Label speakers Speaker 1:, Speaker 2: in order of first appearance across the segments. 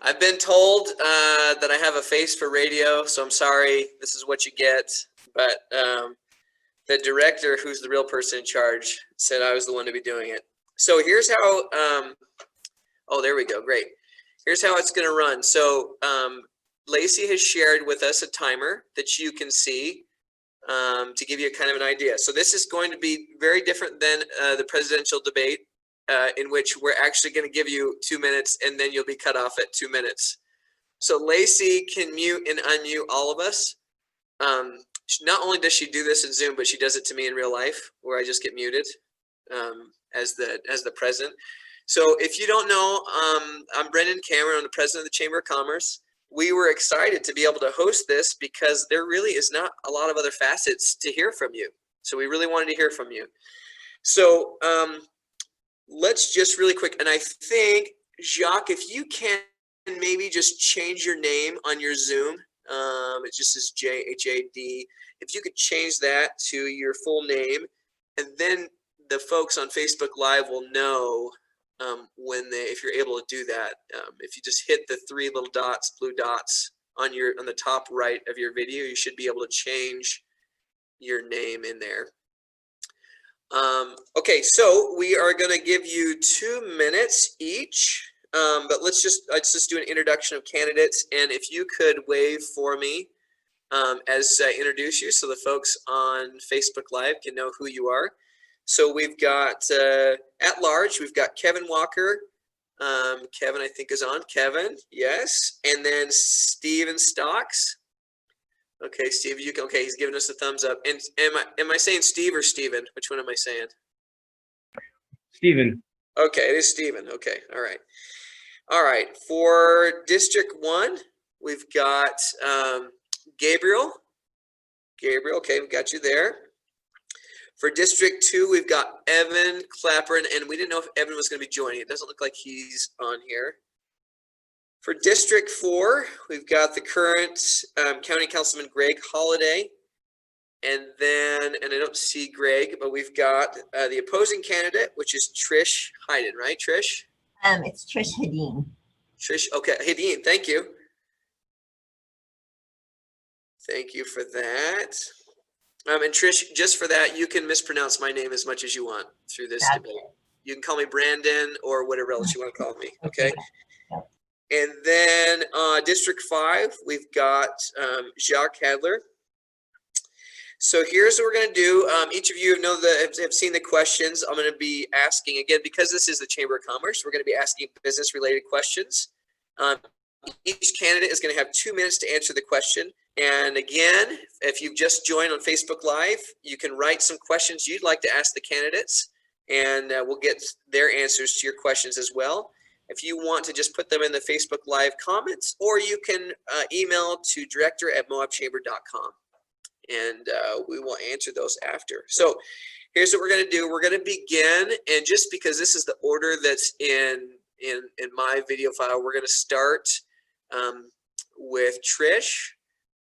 Speaker 1: I've been told that I have a face for radio, so I'm sorry. This is what you get. But the director, who's the real person in charge, said I was the one to be doing it. So here's how. Oh, there we go. Great. Here's how it's going to run. So Lacey has shared with us a timer that you can see to give you a kind of an idea. So this is going to be very different than the presidential debate, in which we're actually going to give you 2 minutes and then you'll be cut off at 2 minutes. So Lacey can mute and unmute all of us. Not only does she do this in Zoom, but she does it to me in real life, where I just get muted as the president. So if you don't know, I'm Brendon Cameron. I'm the president of the Chamber of Commerce. We were excited to be able to host this because there really is not a lot of other facets to hear from you. So we really wanted to hear from you. So let's just really quick, and I think, Jacques, if you can maybe just change your name on your Zoom. It just says JHAD. If you could change that to your full name, and then the folks on Facebook Live will know if you're able to do that. If you just hit the 3 little dots, blue dots on the top right of your video, you should be able to change your name in there. Okay, so we are going to give you 2 minutes each. But let's just do an introduction of candidates, and if you could wave for me as I introduce you, so the folks on Facebook Live can know who you are. So we've got at large, we've got Kevin Walker. Kevin, I think, is on. Kevin, yes, and then Steven Stocks. Okay, Steve, you can. Okay, he's giving us a thumbs up. And am I saying Steve or Steven? Which one am I saying?
Speaker 2: Steven.
Speaker 1: Okay, it is Steven. Okay, all right. All right, for District 1, we've got Gabriel. Gabriel, okay, we've got you there. For District 2, we've got Evan Clapperin, and we didn't know if Evan was going to be joining. It doesn't look like he's on here. For District 4, we've got the current County Councilman Greg Holliday. And I don't see Greg, but we've got the opposing candidate, which is Trish Hayden, right, Trish?
Speaker 3: It's Trish Hedin.
Speaker 1: Trish, okay, Hedin, thank you. Thank you for that. And Trish, just for that, you can mispronounce my name as much as you want through this debate. You can call me Brandon or whatever else you want to call me, okay? And then District 5, we've got Jacques Hadler. So here's what we're going to do. Each of you have seen the questions. I'm going to be asking, again, because this is the Chamber of Commerce, we're going to be asking business-related questions. Each candidate is going to have 2 minutes to answer the question. And again, if you've just joined on Facebook Live, you can write some questions you'd like to ask the candidates, and we'll get their answers to your questions as well. If you want to just put them in the Facebook Live comments, or you can email to director@moabchamber.com. And we will answer those after. So here's what we're going to do. We're going to begin, and just because this is the order that's in my video file, we're going to start with Trish,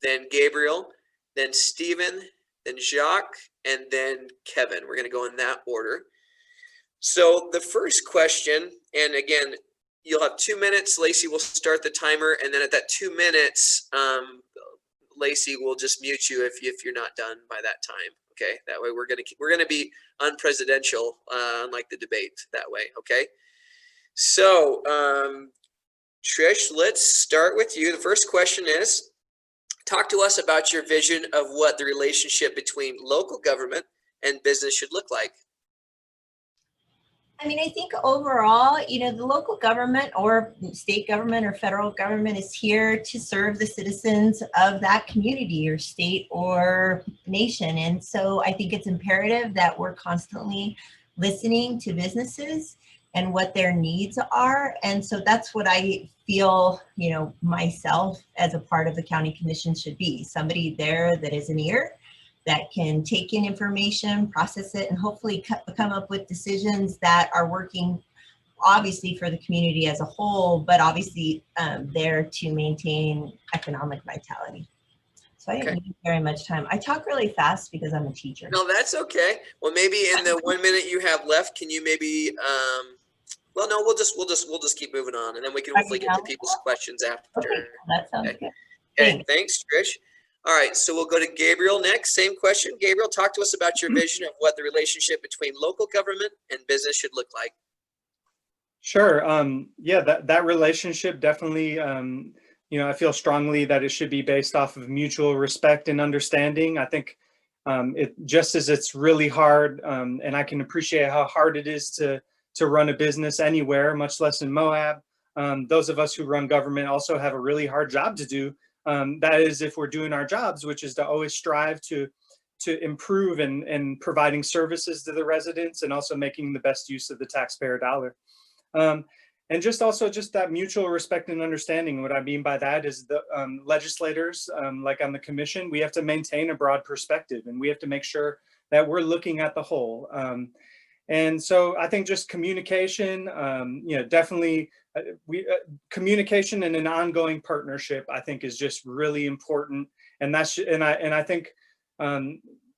Speaker 1: then Gabriel, then Steven, then Jacques, and then Kevin. We're going to go in that order. So the first question, and again, you'll have 2 minutes. Lacey will start the timer, and then at that 2 minutes, Lacey will just mute you if you're not done by that time. Okay, that way we're gonna be unpresidential, unlike the debate that way. Okay, so Trish, let's start with you. The first question is, talk to us about your vision of what the relationship between local government and business should look like.
Speaker 3: I mean, I think overall, the local government or state government or federal government is here to serve the citizens of that community or state or nation. And so I think it's imperative that we're constantly listening to businesses and what their needs are. And so that's what I feel, myself as a part of the county commission should be. Somebody there that is an ear, that can take in information, process it, and hopefully come up with decisions that are working obviously for the community as a whole, but obviously there to maintain economic vitality. So I didn't need very much time. I talk really fast because I'm a teacher.
Speaker 1: No, that's okay. Well, maybe in the 1 minute you have left, can you maybe Well, no, we'll just keep moving on, and then we can hopefully get to people's questions after.
Speaker 3: Okay, that sounds
Speaker 1: Okay.
Speaker 3: good.
Speaker 1: Okay, thanks, Trish. All right, so we'll go to Gabriel next. Same question. Gabriel, talk to us about your vision of what the relationship between local government and business should look like.
Speaker 2: Sure. Yeah, that relationship definitely, I feel strongly that it should be based off of mutual respect and understanding. I think it just as it's really hard, and I can appreciate how hard it is to run a business anywhere, much less in Moab. Those of us who run government also have a really hard job to do. That is, if we're doing our jobs, which is to always strive to improve and providing services to the residents and also making the best use of the taxpayer dollar. And just that mutual respect and understanding. What I mean by that is the legislators, like on the commission, we have to maintain a broad perspective, and we have to make sure that we're looking at the whole. And so I think just communication, definitely communication and an ongoing partnership, I think, is just really important. And I think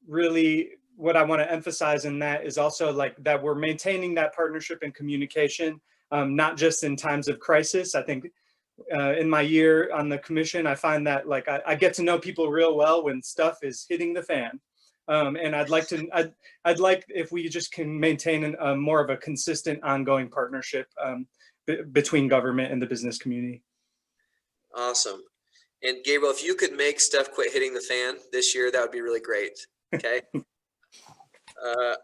Speaker 2: really what I want to emphasize in that is also like that we're maintaining that partnership and communication, not just in times of crisis. I think in my year on the commission, I find that like I get to know people real well when stuff is hitting the fan. And I'd like if we just can maintain more of a consistent ongoing partnership between government and the business community.
Speaker 1: Awesome. And Gabriel, if you could make stuff quit hitting the fan this year, that would be really great. Okay.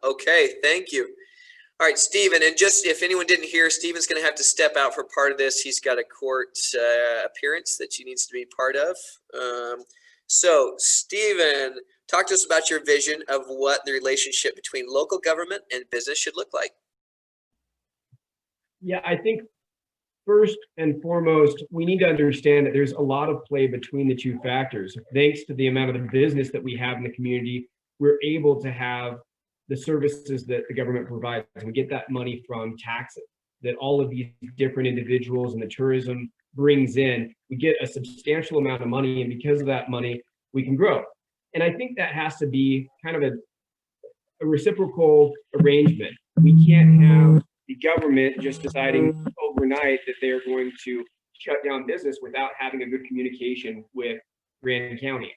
Speaker 1: Okay, thank you. All right, Stephen, and just if anyone didn't hear, Stephen's going to have to step out for part of this. He's got a court appearance that he needs to be part of. So, Stephen, talk to us about your vision of what the relationship between local government and business should look like.
Speaker 4: Yeah, I think first and foremost, we need to understand that there's a lot of play between the two factors. Thanks to the amount of the business that we have in the community, we're able to have the services that the government provides. We get that money from taxes that all of these different individuals and the tourism brings in. We get a substantial amount of money, and because of that money, we can grow. And I think that has to be kind of a reciprocal arrangement. We can't have the government just deciding overnight that they're going to shut down business without having a good communication with Brendon County,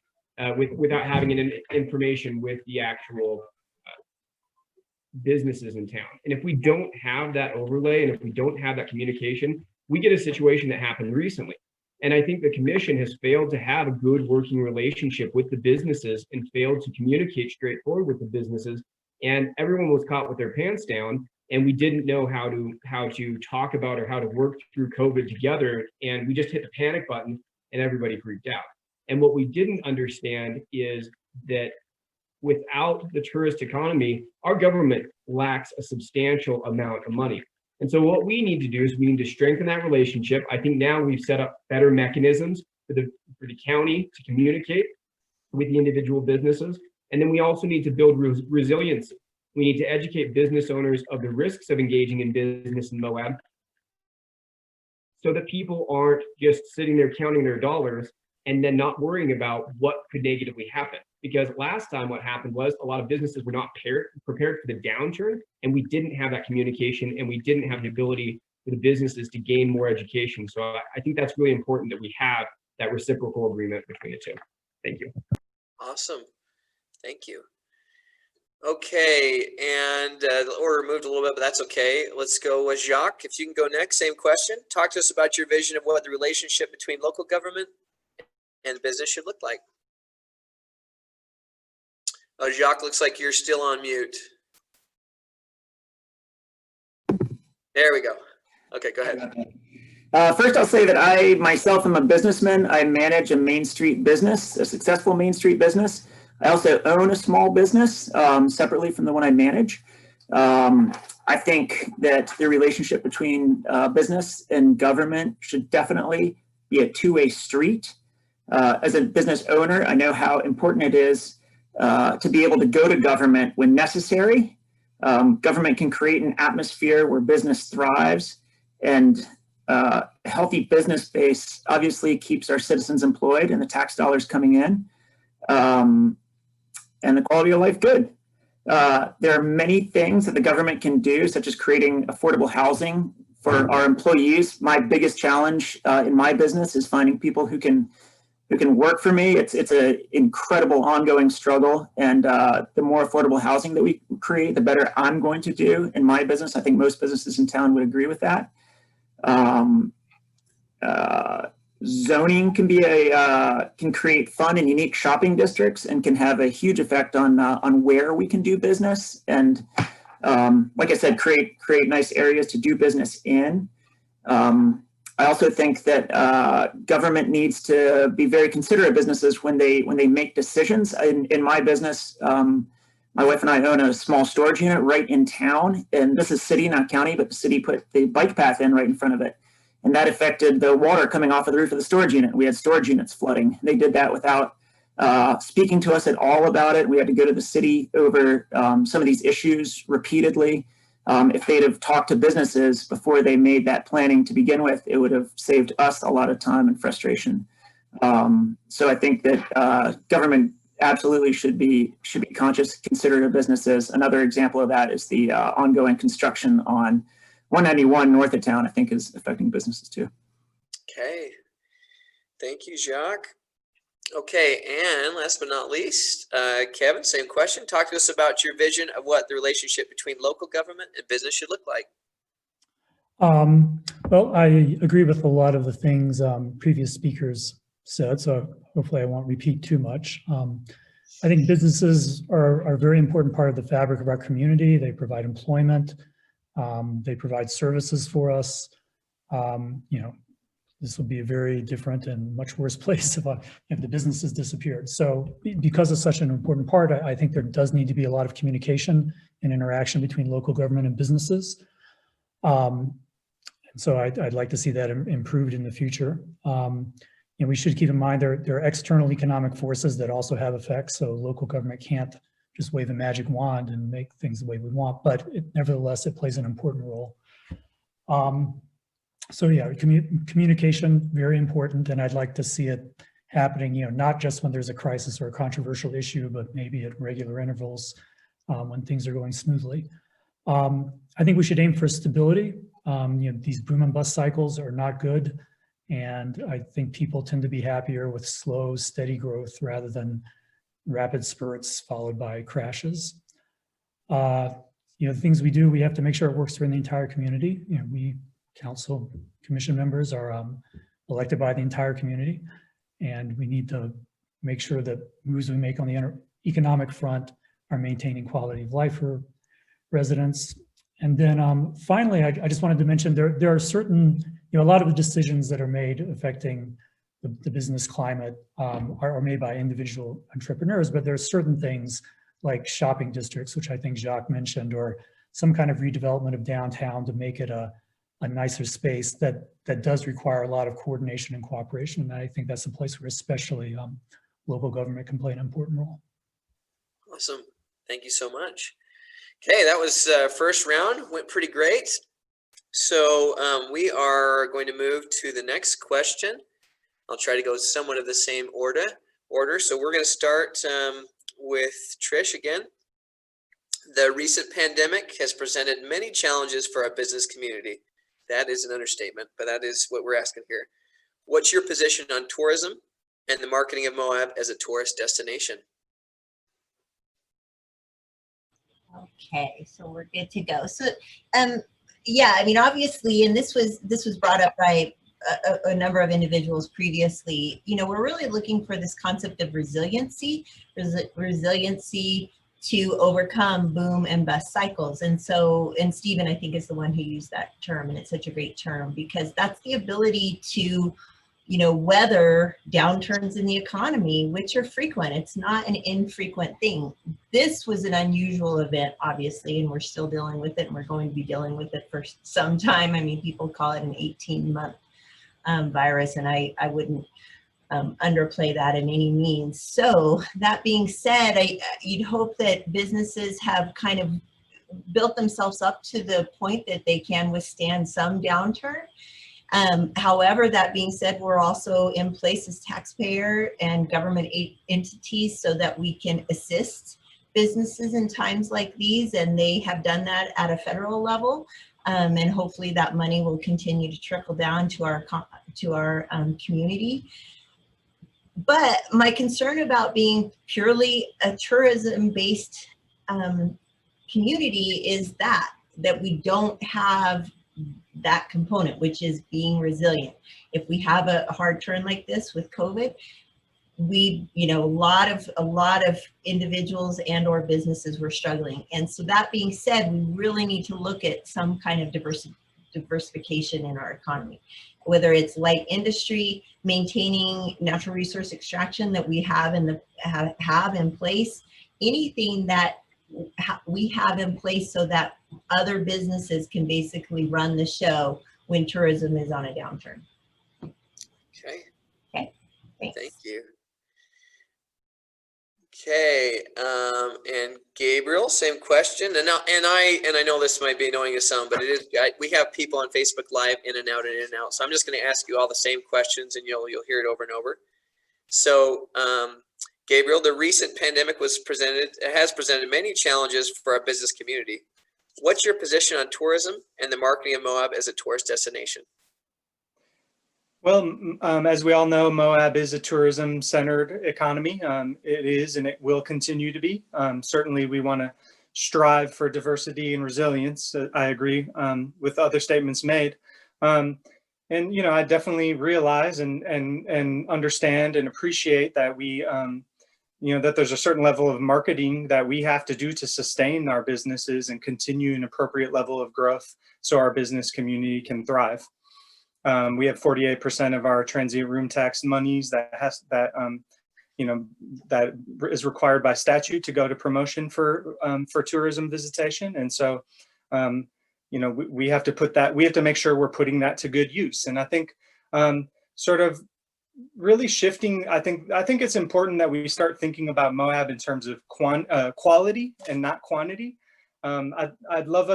Speaker 4: without having an information with the actual businesses in town. And if we don't have that overlay, and if we don't have that communication, we get a situation that happened recently. And I think the commission has failed to have a good working relationship with the businesses and failed to communicate straightforward with the businesses. And everyone was caught with their pants down, and we didn't know how to talk about or how to work through COVID together. And we just hit the panic button and everybody freaked out. And what we didn't understand is that without the tourist economy, our government lacks a substantial amount of money. And so what we need to do is we need to strengthen that relationship. I think now we've set up better mechanisms for the county to communicate with the individual businesses. And then we also need to build resiliency. We need to educate business owners of the risks of engaging in business in Moab so that people aren't just sitting there counting their dollars and then not worrying about what could negatively happen. Because last time what happened was a lot of businesses were not prepared for the downturn, and we didn't have that communication, and we didn't have the ability for the businesses to gain more education. So I think that's really important that we have that reciprocal agreement between the two. Thank you.
Speaker 1: Awesome. Thank you. Okay, and the order moved a little bit, but that's okay. Let's go with Jacques. If you can go next, same question. Talk to us about your vision of what the relationship between local government and business should look like. Oh, Jacques, looks like you're still on mute. There we go. Okay, go ahead.
Speaker 5: First, I'll say that I myself am a businessman. I manage a Main Street business, a successful Main Street business. I also own a small business separately from the one I manage. I think that the relationship between business and government should definitely be a two-way street. As a business owner, I know how important it is to be able to go to government when necessary. Government can create an atmosphere where business thrives, and a healthy business base obviously keeps our citizens employed and the tax dollars coming in, and the quality of life good. There are many things that the government can do, such as creating affordable housing For our employees, my biggest challenge in my business is finding people who can work for me. It's an incredible ongoing struggle, and the more affordable housing that we create, the better I'm going to do in my business. I think most businesses in town would agree with that. Zoning can be can create fun and unique shopping districts and can have a huge effect on where we can do business. And like I said, create nice areas to do business in. I also think that government needs to be very considerate of businesses when they make decisions. In my business, my wife and I own a small storage unit right in town, and this is city, not county, but the city put the bike path in right in front of it. And that affected the water coming off of the roof of the storage unit. We had storage units flooding. They did that without speaking to us at all about it. We had to go to the city over some of these issues repeatedly. If they'd have talked to businesses before they made that planning to begin with, it would have saved us a lot of time and frustration. So I think that government absolutely should be conscious, considerate of businesses. Another example of that is the ongoing construction on 191 north of town, I think, is affecting businesses too.
Speaker 1: Okay. Thank you, Jacques. Okay, and last but not least, Kevin, same question. Talk to us about your vision of what the relationship between local government and business should look like.
Speaker 6: Well, I agree with a lot of the things previous speakers said, so hopefully I won't repeat too much. I think businesses are a very important part of the fabric of our community. They provide employment. They provide services for us. This will be a very different and much worse place if the businesses disappeared. So because it's such an important part, I think there does need to be a lot of communication and interaction between local government and businesses. And so I'd like to see that improved in the future. And we should keep in mind there are external economic forces that also have effects. So local government can't just wave a magic wand and make things the way we want, but nevertheless, it plays an important role. So yeah, communication, very important, and I'd like to see it happening, not just when there's a crisis or a controversial issue, but maybe at regular intervals when things are going smoothly. I think we should aim for stability. These boom and bust cycles are not good, and I think people tend to be happier with slow, steady growth rather than rapid spurts followed by crashes. The things we do, we have to make sure it works for the entire community. We council commission members are elected by the entire community, and we need to make sure that moves we make on the economic front are maintaining quality of life for residents. And then finally, I just wanted to mention there are certain, a lot of the decisions that are made affecting the business climate are made by individual entrepreneurs, but there are certain things like shopping districts, which I think Jacques mentioned, or some kind of redevelopment of downtown to make it a nicer space that does require a lot of coordination and cooperation. And I think that's a place where especially local government can play an important role.
Speaker 1: Awesome. Thank you so much. Okay, that was first round, went pretty great. So we are going to move to the next question. I'll try to go somewhat of the same order. So we're going to start with Trish again. The recent pandemic has presented many challenges for our business community. That is an understatement, but that is what we're asking here. What's your position on tourism and the marketing of Moab as a tourist destination?
Speaker 3: Okay, so we're good to go. So, yeah, I mean, obviously, and this was brought up by a number of individuals previously. We're really looking for this concept of resiliency to overcome boom and bust cycles. And Stephen, I think, is the one who used that term, and it's such a great term because that's the ability to, weather downturns in the economy, which are frequent. It's not an infrequent thing. This was an unusual event, obviously, and we're still dealing with it, and we're going to be dealing with it for some time. I mean, people call it an 18-month virus, and I wouldn't underplay that in any means. So that being said, you'd hope that businesses have kind of built themselves up to the point that they can withstand some downturn. However, that being said, we're also in place as taxpayer and government entities so that we can assist businesses in times like these, and they have done that at a federal level. And hopefully that money will continue to trickle down to our community. But my concern about being purely a tourism-based community is that we don't have that component, which is being resilient. If we have a hard turn like this with COVID, a lot of individuals and or businesses were struggling. And so that being said, we really need to look at some kind of diversification in our economy, whether it's light industry, maintaining natural resource extraction that we have in place, anything that we have in place so that other businesses can basically run the show when tourism is on a downturn.
Speaker 1: Okay.
Speaker 3: Okay. Thanks.
Speaker 1: Thank you. Okay, and Gabriel, same question. And I know this might be annoying to some, but it is. We have people on Facebook Live in and out and in and out. So I'm just going to ask you all the same questions, and you'll hear it over and over. So, Gabriel, the recent pandemic has presented many challenges for our business community. What's your position on tourism and the marketing of Moab as a tourist destination?
Speaker 2: Well, as we all know, Moab is a tourism-centered economy. It is, and it will continue to be. Certainly, we want to strive for diversity and resilience. I agree with other statements made. And I definitely realize and understand and appreciate that we, that there's a certain level of marketing that we have to do to sustain our businesses and continue an appropriate level of growth so our business community can thrive. We have 48% of our transient room tax monies that is required by statute to go to promotion for tourism visitation, and so we have to make sure we're putting that to good use. And I think sort of really shifting. I think it's important that we start thinking about Moab in terms of quality and not quantity. I'd love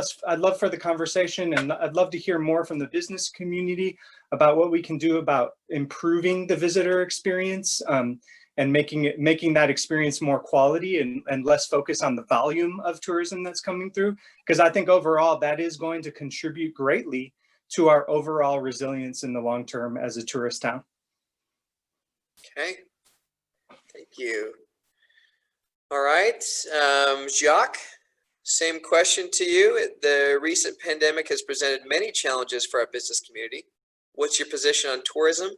Speaker 2: for the conversation, and I'd love to hear more from the business community about what we can do about improving the visitor experience and making that experience more quality and less focus on the volume of tourism that's coming through. Because I think overall that is going to contribute greatly to our overall resilience in the long term as a tourist town.
Speaker 1: Okay, thank you. All right, Jacques. Same question to you. The recent pandemic has presented many challenges for our business community. What's your position on tourism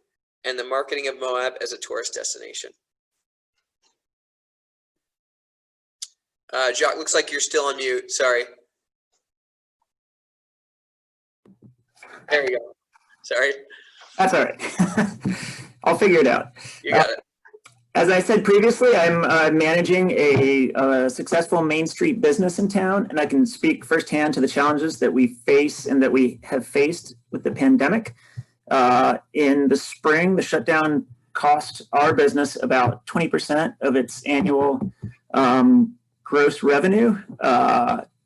Speaker 1: and the marketing of Moab as a tourist destination? Jacques, looks like you're still on mute. Sorry. There you go. Sorry.
Speaker 5: That's all right. I'll figure it out.
Speaker 1: You got it.
Speaker 5: As I said previously, I'm managing a successful Main Street business in town, and I can speak firsthand to the challenges that we face and that we have faced with the pandemic. In the spring, the shutdown cost our business about 20% of its annual gross revenue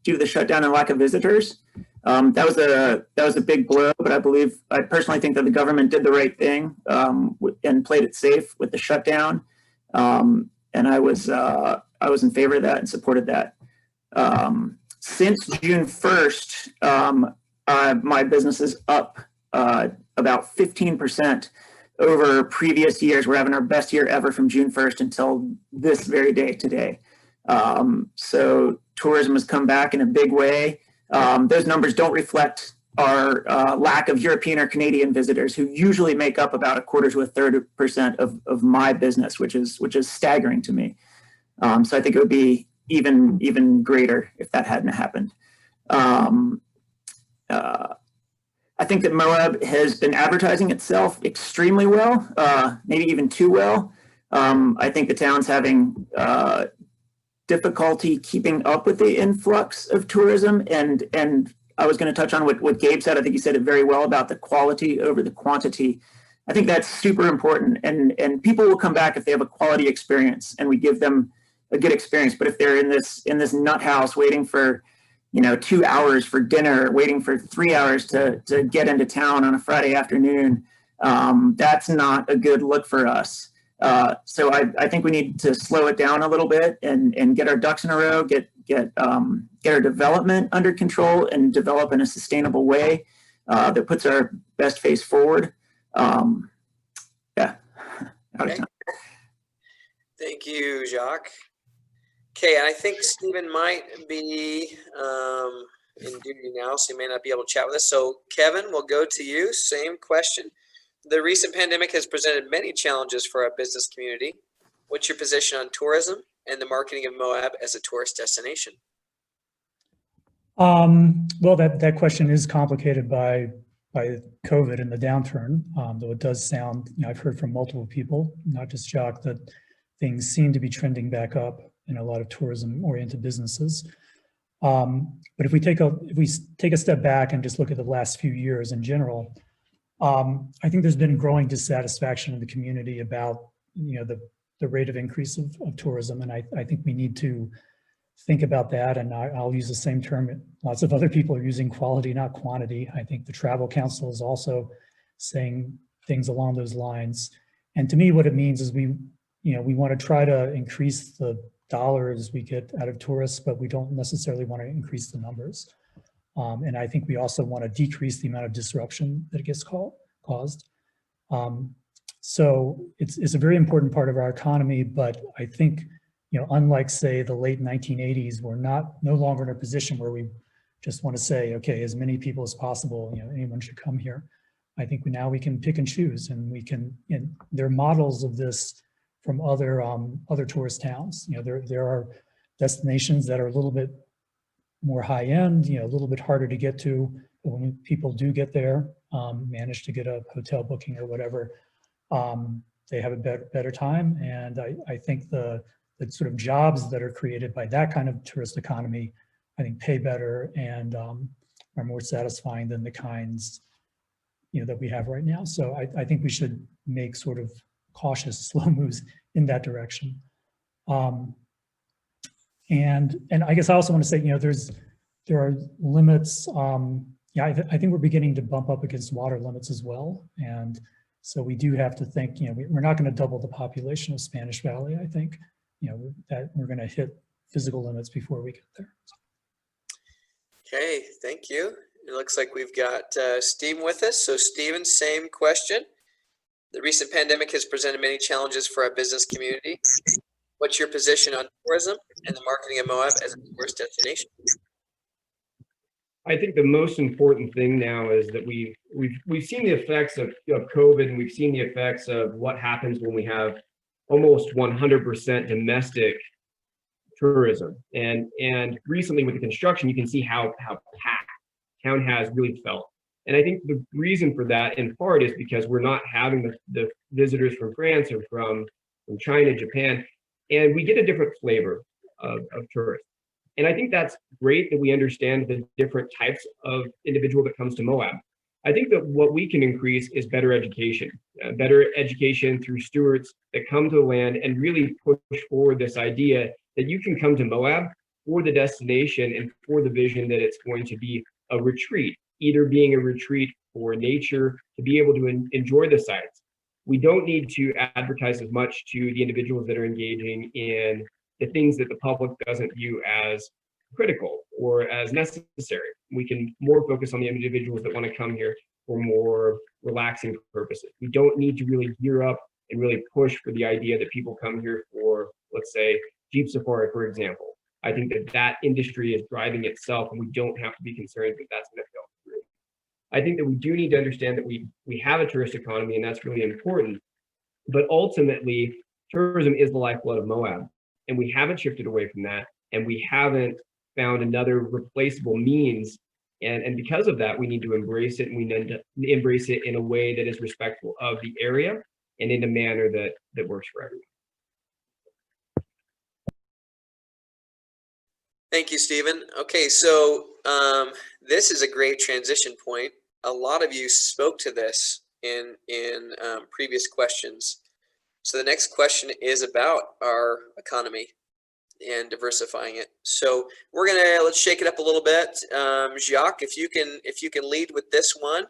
Speaker 5: due to the shutdown and lack of visitors. That was a big blow, but I personally think that the government did the right thing and played it safe with the shutdown. And I was in favor of that and supported that. Since June 1st, my business is up about 15% over previous years. We're having our best year ever from June 1st until this very day today. So tourism has come back in a big way. Those numbers don't reflect our lack of European or Canadian visitors, who usually make up about 1/4 to 1/3% of my business, which is staggering to me. So I think it would be even greater if that hadn't happened. I think that Moab has been advertising itself extremely well, maybe even too well. I think the town's having difficulty keeping up with the influx of tourism, and I was going to touch on what Gabe said. I think he said it very well about the quality over the quantity. I think that's super important, and people will come back if they have a quality experience and we give them a good experience. But if they're in this nut house waiting for 2 hours for dinner, waiting for 3 hours to get into town on a Friday afternoon, that's not a good look for us. So I think we need to slow it down a little bit and get our ducks in a row, get get our development under control and develop in a sustainable way that puts our best face forward. Yeah, out of time.
Speaker 1: Thank you, Jacques. Okay, and I think Stephen might be in duty now, so he may not be able to chat with us. So Kevin, we'll go to you. Same question. The recent pandemic has presented many challenges for our business community. What's your position on tourism and the marketing of Moab as a tourist destination?
Speaker 6: Well, that question is complicated by COVID and the downturn, though it does sound, I've heard from multiple people, not just Jacques, that things seem to be trending back up in a lot of tourism-oriented businesses. But if we take a step back and just look at the last few years in general, I think there's been growing dissatisfaction in the community about the rate of increase of tourism, and I think we need to think about that. And I'll use the same term. Lots of other people are using quality, not quantity. I think the Travel Council is also saying things along those lines. And to me, what it means is we want to try to increase the dollars we get out of tourists, but we don't necessarily want to increase the numbers. And I think we also want to decrease the amount of disruption that it gets caused. So it's a very important part of our economy, but I think, unlike say the late 1980s, we're no longer in a position where we just want to say, okay, as many people as possible, anyone should come here. I think now we can pick and choose, and we can, and there are models of this from other tourist towns. There are destinations that are a little bit more high end, a little bit harder to get to, but when people do get there, manage to get a hotel booking or whatever, they have a better time. And I think the sort of jobs that are created by that kind of tourist economy, I think pay better and are more satisfying than the kinds that we have right now. So I think we should make sort of cautious, slow moves in that direction. And I guess I also want to say, there are limits. I think we're beginning to bump up against water limits as well. And so we do have to think, we're not going to double the population of Spanish Valley. I think, that we're going to hit physical limits before we get there.
Speaker 1: Okay, thank you. It looks like we've got Stephen with us. So Stephen, same question. The recent pandemic has presented many challenges for our business community. What's your position on tourism and the marketing of Moab as a tourist destination?
Speaker 4: I think the most important thing now is that we've seen the effects of COVID, and we've seen the effects of what happens when we have almost 100% domestic tourism. And recently with the construction, you can see how packed town has really felt. And I think the reason for that in part is because we're not having the visitors from France or from China, Japan, and we get a different flavor of tourists. And I think that's great that we understand the different types of individual that comes to Moab. I think that what we can increase is better education through stewards that come to the land and really push forward this idea that you can come to Moab for the destination and for the vision that it's going to be a retreat, either being a retreat for nature, to be able to enjoy the sites. We don't need to advertise as much to the individuals that are engaging in the things that the public doesn't view as critical or as necessary. We can more focus on the individuals that want to come here for more relaxing purposes. We don't need to really gear up and really push for the idea that people come here for, let's say, Jeep Safari, for example. I think that industry is driving itself, and we don't have to be concerned that that's going to go through. I think that we do need to understand that we have a tourist economy, and that's really important. But ultimately, tourism is the lifeblood of Moab, and we haven't shifted away from that, and we haven't found another replaceable means. And because of that, we need to embrace it, and we need to embrace it in a way that is respectful of the area and in a manner that works for everyone.
Speaker 1: Thank you, Stephen. Okay, so this is a great transition point. A lot of you spoke to this in previous questions. So the next question is about our economy and diversifying it. So let's shake it up a little bit. Jacques, if you can lead with this one.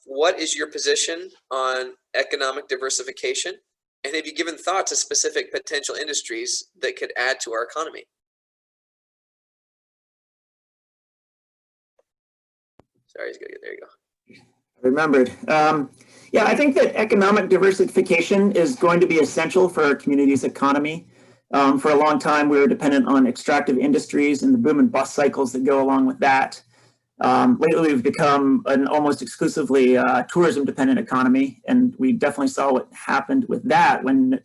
Speaker 1: What is your position on economic diversification? And have you given thought to specific potential industries that could add to our economy? Sorry, there you go.
Speaker 5: Remembered. Yeah, I think that economic diversification is going to be essential for our community's economy. For a long time, we were dependent on extractive industries and the boom and bust cycles that go along with that. Lately, we've become an almost exclusively tourism-dependent economy, and we definitely saw what happened with that when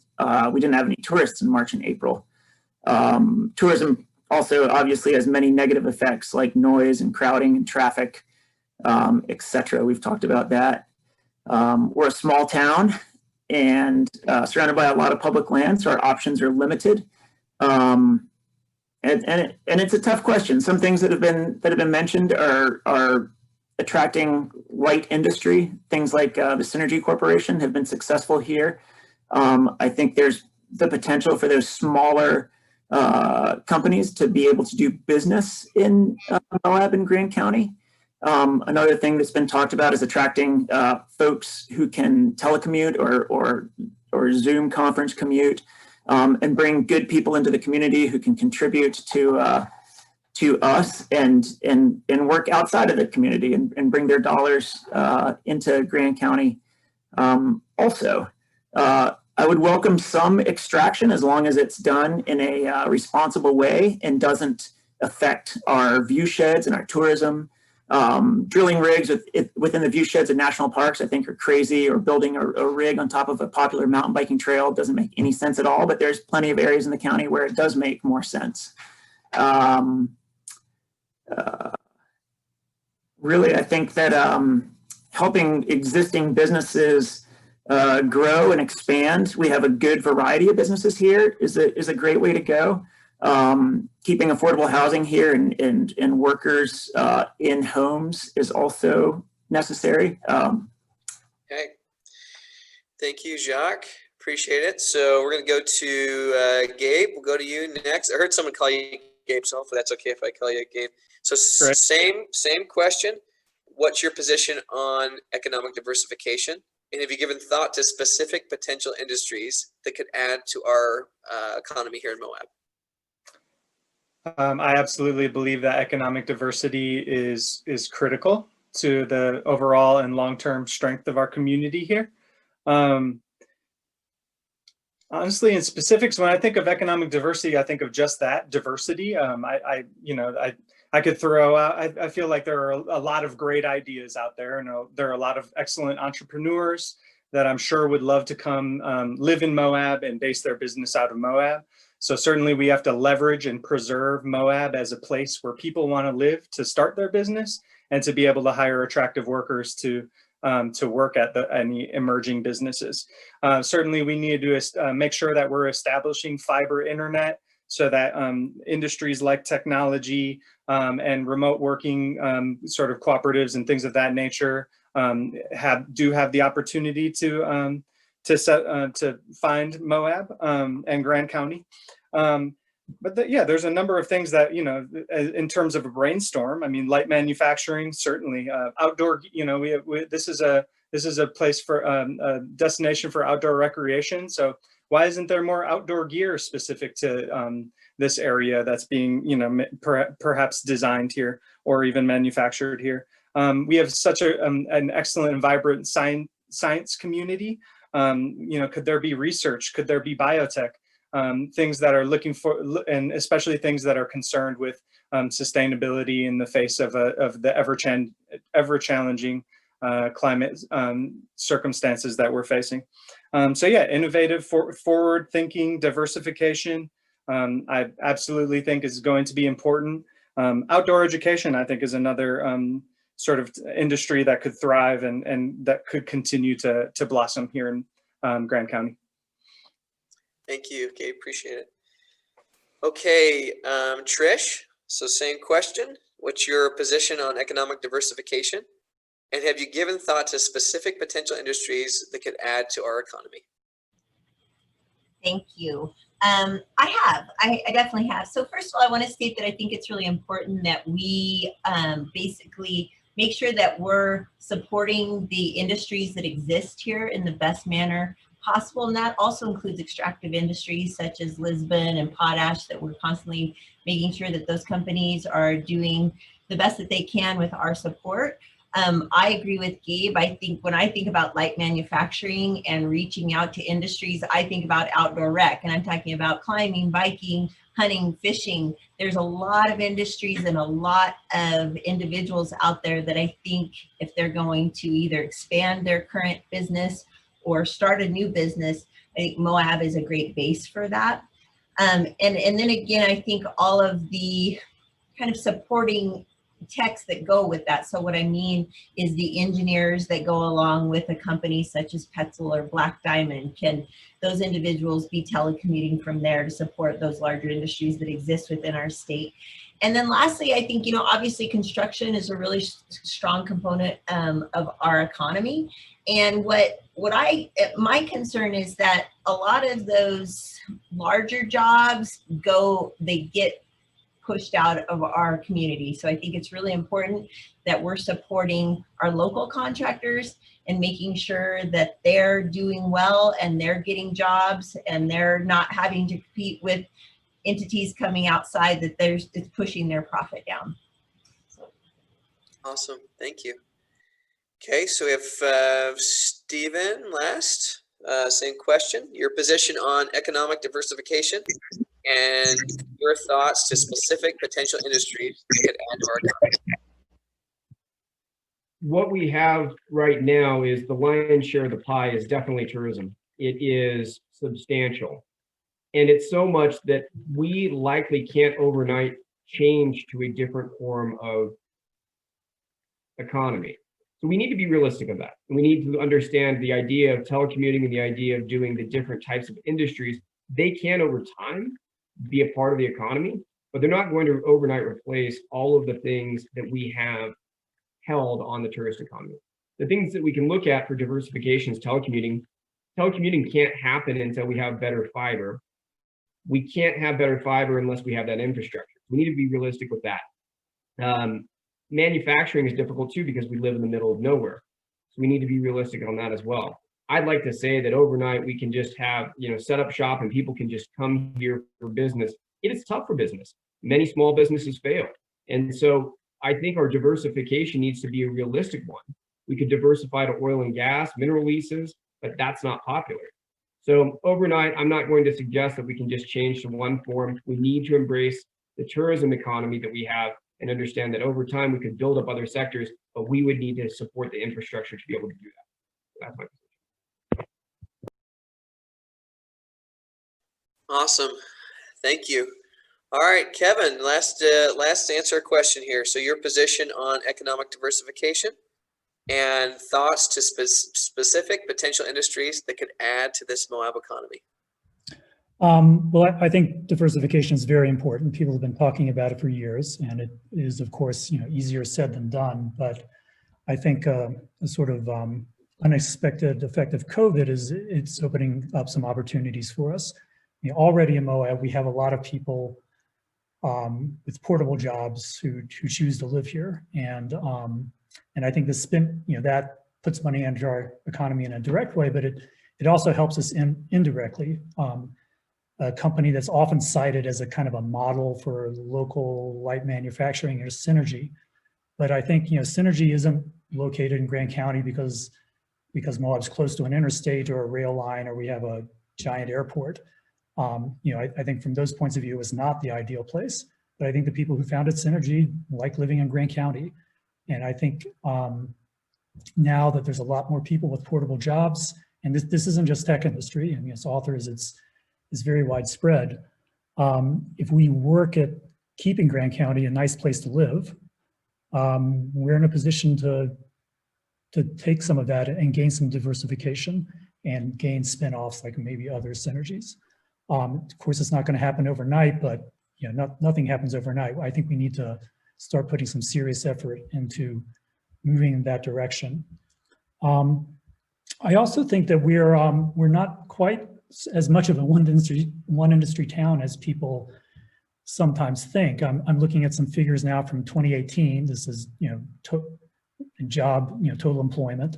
Speaker 5: we didn't have any tourists in March and April. Tourism also obviously has many negative effects like noise and crowding and traffic, etc. We've talked about that. We're a small town and surrounded by a lot of public land, so our options are limited. And it's a tough question. Some things that have been mentioned are attracting light industry. Things like the Synergy Corporation have been successful here. I think there's the potential for those smaller companies to be able to do business in Moab and Grand County. Another thing that's been talked about is attracting folks who can telecommute or Zoom conference commute, and bring good people into the community who can contribute to us and work outside of the community and bring their dollars into Grand County. Also, I would welcome some extraction as long as it's done in a responsible way and doesn't affect our view sheds and our tourism. Drilling rigs within the view sheds of national parks, I think, are crazy, or building a rig on top of a popular mountain biking trail doesn't make any sense at all, but there's plenty of areas in the county where it does make more sense. Really, I think that helping existing businesses grow and expand, we have a good variety of businesses here, is a great way to go. Keeping affordable housing here and workers in homes is also necessary.
Speaker 1: Okay. Thank you, Jacques. Appreciate it. So we're going to go to Gabe. We'll go to you next. I heard someone call you Gabe, so hopefully that's okay if I call you Gabe. So
Speaker 2: Great.
Speaker 1: Same question. What's your position on economic diversification? And have you given thought to specific potential industries that could add to our economy here in Moab?
Speaker 2: I absolutely believe that economic diversity is critical to the overall and long-term strength of our community here. Honestly, in specifics, when I think of economic diversity, I think of just that, diversity. I could throw out, I feel like there are a lot of great ideas out there, and there are a lot of excellent entrepreneurs that I'm sure would love to come live in Moab and base their business out of Moab. So certainly we have to leverage and preserve Moab as a place where people want to live to start their business and to be able to hire attractive workers to work at any emerging businesses. Certainly we need to make sure that we're establishing fiber internet so that industries like technology and remote working sort of cooperatives and things of that nature do have the opportunity to find Moab and Grand County. But yeah, there's a number of things that, in terms of a brainstorm, I mean, light manufacturing, certainly, outdoor, this is a place for a destination for outdoor recreation. So why isn't there more outdoor gear specific to this area that's being, perhaps designed here or even manufactured here? We have such an excellent and vibrant science community. Could there be research? Could there be biotech? Things that are looking for, and especially things that are concerned with sustainability in the face of the ever-challenging climate circumstances that we're facing. So yeah, innovative, forward-thinking diversification, I absolutely think is going to be important. Outdoor education, I think, is another sort of industry that could thrive and that could continue to blossom here in Grand County.
Speaker 1: Thank you, Gabe. Appreciate it. Okay, Trish. So same question. What's your position on economic diversification? And have you given thought to specific potential industries that could add to our economy?
Speaker 3: Thank you. I definitely have. So first of all, I want to state that I think it's really important that we basically make sure that we're supporting the industries that exist here in the best manner possible. And that also includes extractive industries such as Lisbon and potash, that we're constantly making sure that those companies are doing the best that they can with our support. I agree with Gabe. I think when I think about light manufacturing and reaching out to industries, I think about outdoor rec, and I'm talking about climbing, biking, hunting, fishing. There's a lot of industries and a lot of individuals out there that I think if they're going to either expand their current business or start a new business, I think Moab is a great base for that. And then again, I think all of the kind of supporting techs that go with that. So what I mean is the engineers that go along with a company such as Petzl or Black Diamond. Can those individuals be telecommuting from there to support those larger industries that exist within our state? And then lastly, I think, obviously construction is a really strong component of our economy. And my concern is that a lot of those larger jobs they get pushed out of our community. So I think it's really important that we're supporting our local contractors and making sure that they're doing well and they're getting jobs and they're not having to compete with entities coming outside that it's pushing their profit down.
Speaker 1: Awesome, thank you. Okay, so we have Stephen last, same question. Your position on economic diversification and your thoughts to specific potential industries that could add to our economy.
Speaker 4: What we have right now is the lion's share of the pie is definitely tourism. It is substantial. And it's so much that we likely can't overnight change to a different form of economy. So we need to be realistic of that. And we need to understand the idea of telecommuting and the idea of doing the different types of industries. They can over time be a part of the economy, but they're not going to overnight replace all of the things that we have held on the tourist economy. The things that we can look at for diversification is telecommuting. Telecommuting can't happen until we have better fiber. We can't have better fiber unless we have that infrastructure. We need to be realistic with that. Manufacturing is difficult too because we live in the middle of nowhere. So we need to be realistic on that as well. I'd like to say that overnight we can just have, set up shop and people can just come here for business. It is tough for business. Many small businesses fail. And so I think our diversification needs to be a realistic one. We could diversify to oil and gas, mineral leases, but that's not popular. So overnight, I'm not going to suggest that we can just change to one form. We need to embrace the tourism economy that we have and understand that over time we could build up other sectors, but we would need to support the infrastructure to be able to do that. That's my position.
Speaker 1: Awesome, thank you. All right, Kevin, last answer a question here. So your position on economic diversification and thoughts to specific potential industries that could add to this Moab economy.
Speaker 6: Well, I think diversification is very important. People have been talking about it for years, and it is, of course, easier said than done. But I think a sort of unexpected effect of COVID is it's opening up some opportunities for us. Already in Moab, we have a lot of people with portable jobs who choose to live here, and I think the spin, that puts money into our economy in a direct way, but it also helps us indirectly. A company that's often cited as a kind of a model for local light manufacturing is Synergy. But I think, Synergy isn't located in Grant County because Moab's close to an interstate or a rail line, or we have a giant airport. I think from those points of view, it's not the ideal place. But I think the people who founded Synergy like living in Grant County. And I think now that there's a lot more people with portable jobs, and this isn't just tech industry, and its authors, it's very widespread. If we work at keeping Grant County a nice place to live, we're in a position to take some of that and gain some diversification and gain spin-offs like maybe other synergies. Of course, it's not going to happen overnight, but nothing happens overnight. I think we need to start putting some serious effort into moving in that direction. I also think that we're not quite as much of a one industry town as people sometimes think. I'm looking at some figures now from 2018. This is total employment.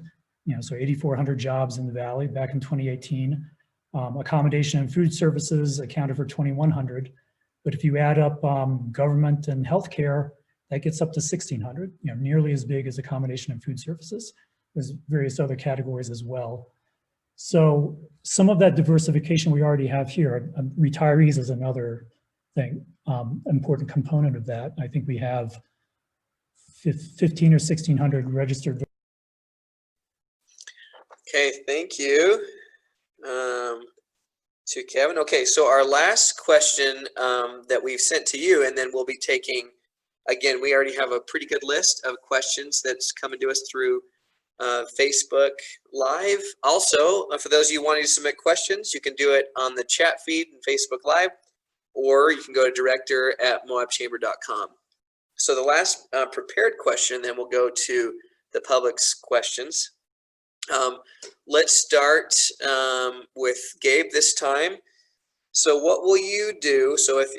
Speaker 6: So 8,400 jobs in the valley back in 2018. Accommodation and food services accounted for 2,100. But if you add up government and healthcare, that gets up to 1,600, nearly as big as accommodation and food services. There's various other categories as well. So some of that diversification we already have here. Retirees is another thing, important component of that. I think we have 15 or 1,600 registered.
Speaker 1: Okay, thank you to Kevin. Okay, so our last question that we've sent to you, and then we'll be taking, again, we already have a pretty good list of questions that's coming to us through Facebook Live. Also, for those of you wanting to submit questions, you can do it on the chat feed in Facebook Live, or you can go to director@moabchamber.com. So the last prepared question, then we'll go to the public's questions. Let's start with Gabe this time. So what will you do? So if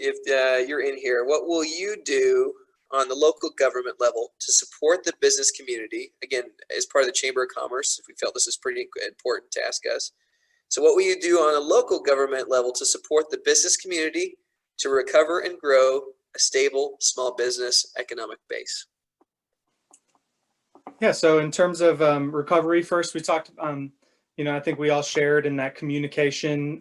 Speaker 1: you're in here, what will you do on the local government level to support the business community? Again, as part of the Chamber of Commerce, if we felt this is pretty important to ask us. So what will you do on a local government level to support the business community to recover and grow a stable small business economic base?
Speaker 2: Yeah, so in terms of recovery, first we talked, I think we all shared in that communication,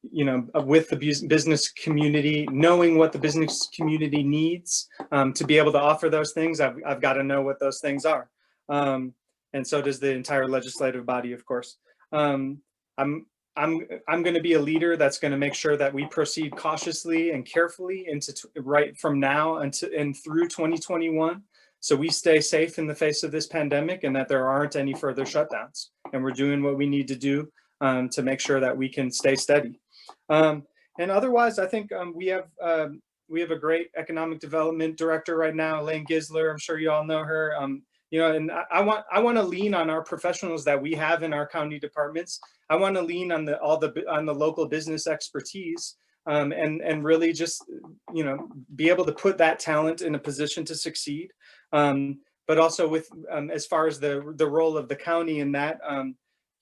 Speaker 2: with the business community, knowing what the business community needs to be able to offer those things. I've got to know what those things are. And so does the entire legislative body, of course. I'm going to be a leader that's going to make sure that we proceed cautiously and carefully right from now and through 2021. So we stay safe in the face of this pandemic and that there aren't any further shutdowns. And we're doing what we need to do to make sure that we can stay steady. And otherwise, I think we have a great economic development director right now, Elaine Gisler. I'm sure you all know her. And I want to lean on our professionals that we have in our county departments. I want to lean on the local business expertise and really just be able to put that talent in a position to succeed. But also with as far as the role of the county in that,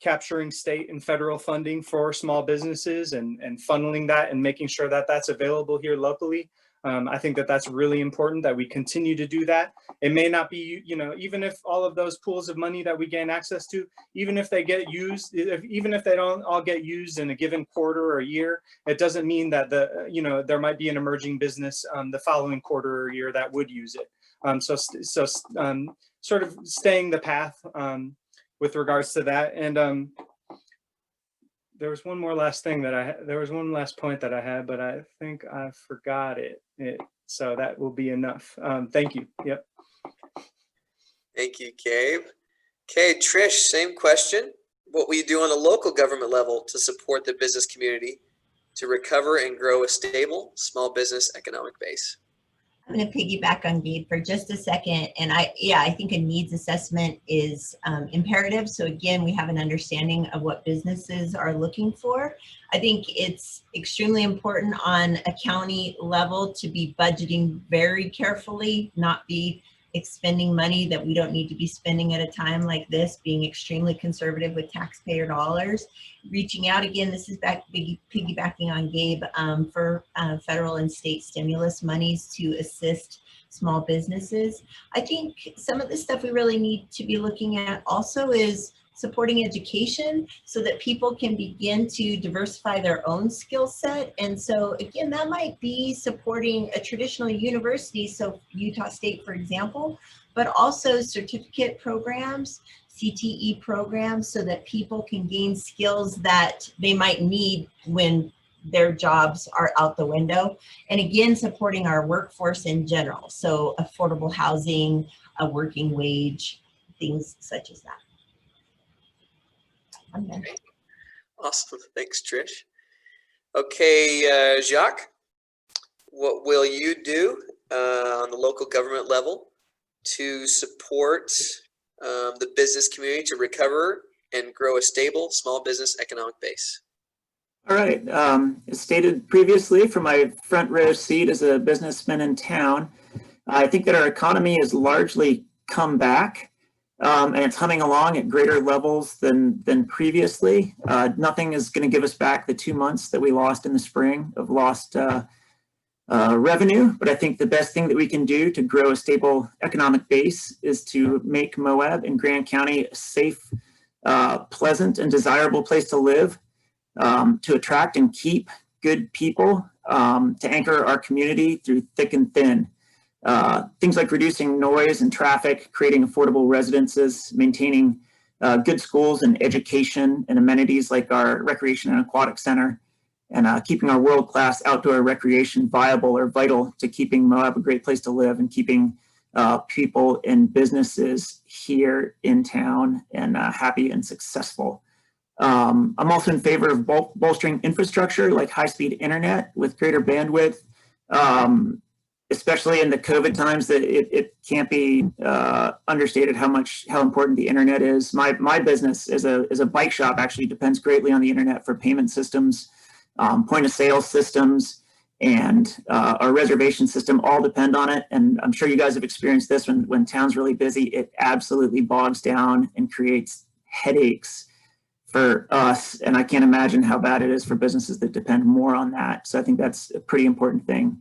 Speaker 2: capturing state and federal funding for small businesses and funneling that and making sure that that's available here locally. I think that that's really important that we continue to do that. It may not be, even if all of those pools of money that we gain access to, even if they get used, even if they don't all get used in a given quarter or a year, it doesn't mean that there might be an emerging business the following quarter or year that would use it. So sort of staying the path with regards to that. And there was one more last thing there was one last point that I had, but I think I forgot it. So that will be enough. Thank you. Yep.
Speaker 1: Thank you, Gabe. Okay, Trish, same question. What will you do on a local government level to support the business community to recover and grow a stable small business economic base?
Speaker 3: I'm going to piggyback on Gabe for just a second. And I think a needs assessment is imperative. So again, we have an understanding of what businesses are looking for. I think it's extremely important on a county level to be budgeting very carefully, not be expending money that we don't need to be spending at a time like this, being extremely conservative with taxpayer dollars, reaching out again, this is piggybacking on Gabe, for federal and state stimulus monies to assist small businesses. I think some of the stuff we really need to be looking at also is supporting education so that people can begin to diversify their own skill set. And so again, that might be supporting a traditional university, so Utah State, for example, but also certificate programs, CTE programs, so that people can gain skills that they might need when their jobs are out the window. And again, supporting our workforce in general. So affordable housing, a working wage, things such as that.
Speaker 1: Awesome. Thanks, Trish. Okay, Jacques, what will you do on the local government level to support the business community to recover and grow a stable small business economic base?
Speaker 5: All right. As stated previously from my front row seat as a businessman in town, I think that our economy has largely come back. And it's humming along at greater levels than previously. Nothing is going to give us back the 2 months that we lost in the spring of lost revenue, but I think the best thing that we can do to grow a stable economic base is to make Moab and Grant County a safe, pleasant, and desirable place to live, to attract and keep good people, to anchor our community through thick and thin. Things like reducing noise and traffic, creating affordable residences, maintaining good schools and education and amenities like our recreation and aquatic center, and keeping our world-class outdoor recreation viable are vital to keeping Moab a great place to live and keeping people and businesses here in town and happy and successful. I'm also in favor of bolstering infrastructure like high-speed internet with greater bandwidth, especially in the COVID times. That it can't be understated how important the internet is. My business as a bike shop actually depends greatly on the internet for payment systems, point of sale systems, and our reservation system all depend on it. And I'm sure you guys have experienced this when town's really busy, it absolutely bogs down and creates headaches for us. And I can't imagine how bad it is for businesses that depend more on that. So I think that's a pretty important thing.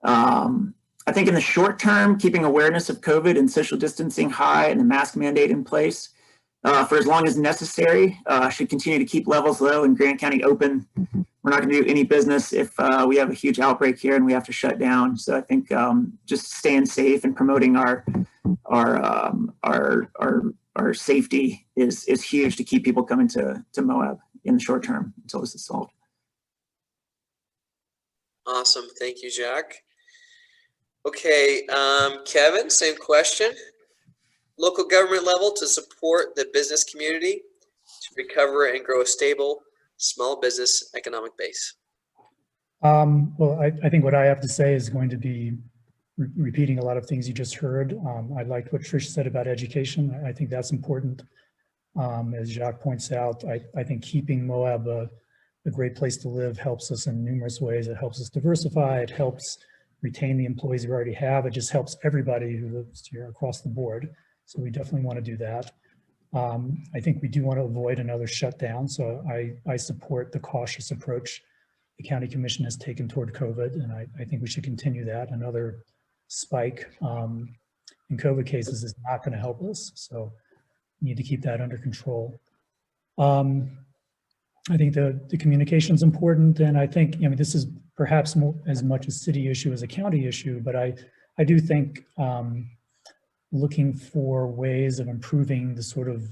Speaker 5: I think in the short term, keeping awareness of COVID and social distancing high and a mask mandate in place for as long as necessary should continue to keep levels low and Grant County open. We're not going to do any business if we have a huge outbreak here and we have to shut down. So I think just staying safe and promoting our safety is huge to keep people coming to Moab in the short term until this is solved.
Speaker 1: Awesome. Thank you, Jack. Okay, Kevin, same question. Local government level to support the business community to recover and grow a stable small business economic base.
Speaker 6: Well, I think what I have to say is going to be repeating a lot of things you just heard. I liked what Trish said about education. I think that's important. As Jacques points out, I think keeping Moab a great place to live helps us in numerous ways. It helps us diversify. It helps retain the employees we already have. It just helps everybody who lives here across the board. So we definitely want to do that. I think we do want to avoid another shutdown. So I support the cautious approach the County Commission has taken toward COVID. And I think we should continue that. Another spike in COVID cases is not going to help us. So we need to keep that under control. I think the communication is important. And I think, I mean, this is perhaps more, as much a city issue as a county issue, but I do think looking for ways of improving the sort of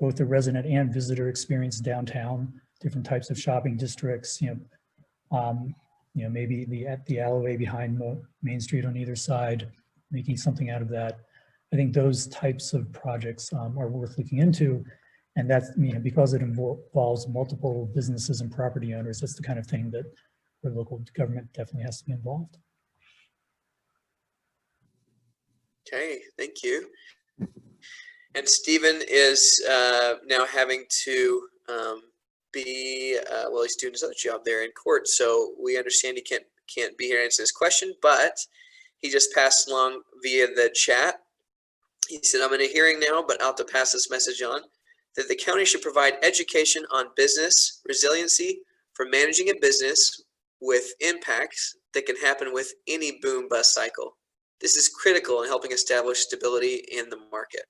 Speaker 6: both the resident and visitor experience downtown, different types of shopping districts, maybe the alleyway behind Main Street on either side, making something out of that. I think those types of projects are worth looking into. And that's, because it involves multiple businesses and property owners, that's the kind of thing that where local government definitely has to be involved. Okay,
Speaker 1: thank you. And Stephen is now having to well, he's doing his other job there in court, so we understand he can't be here to answer this question, but he just passed along via the chat. He said, I'm in a hearing now, but I'll have to pass this message on, that the county should provide education on business resiliency for managing a business with impacts that can happen with any boom bust cycle. This is critical in helping establish stability in the market.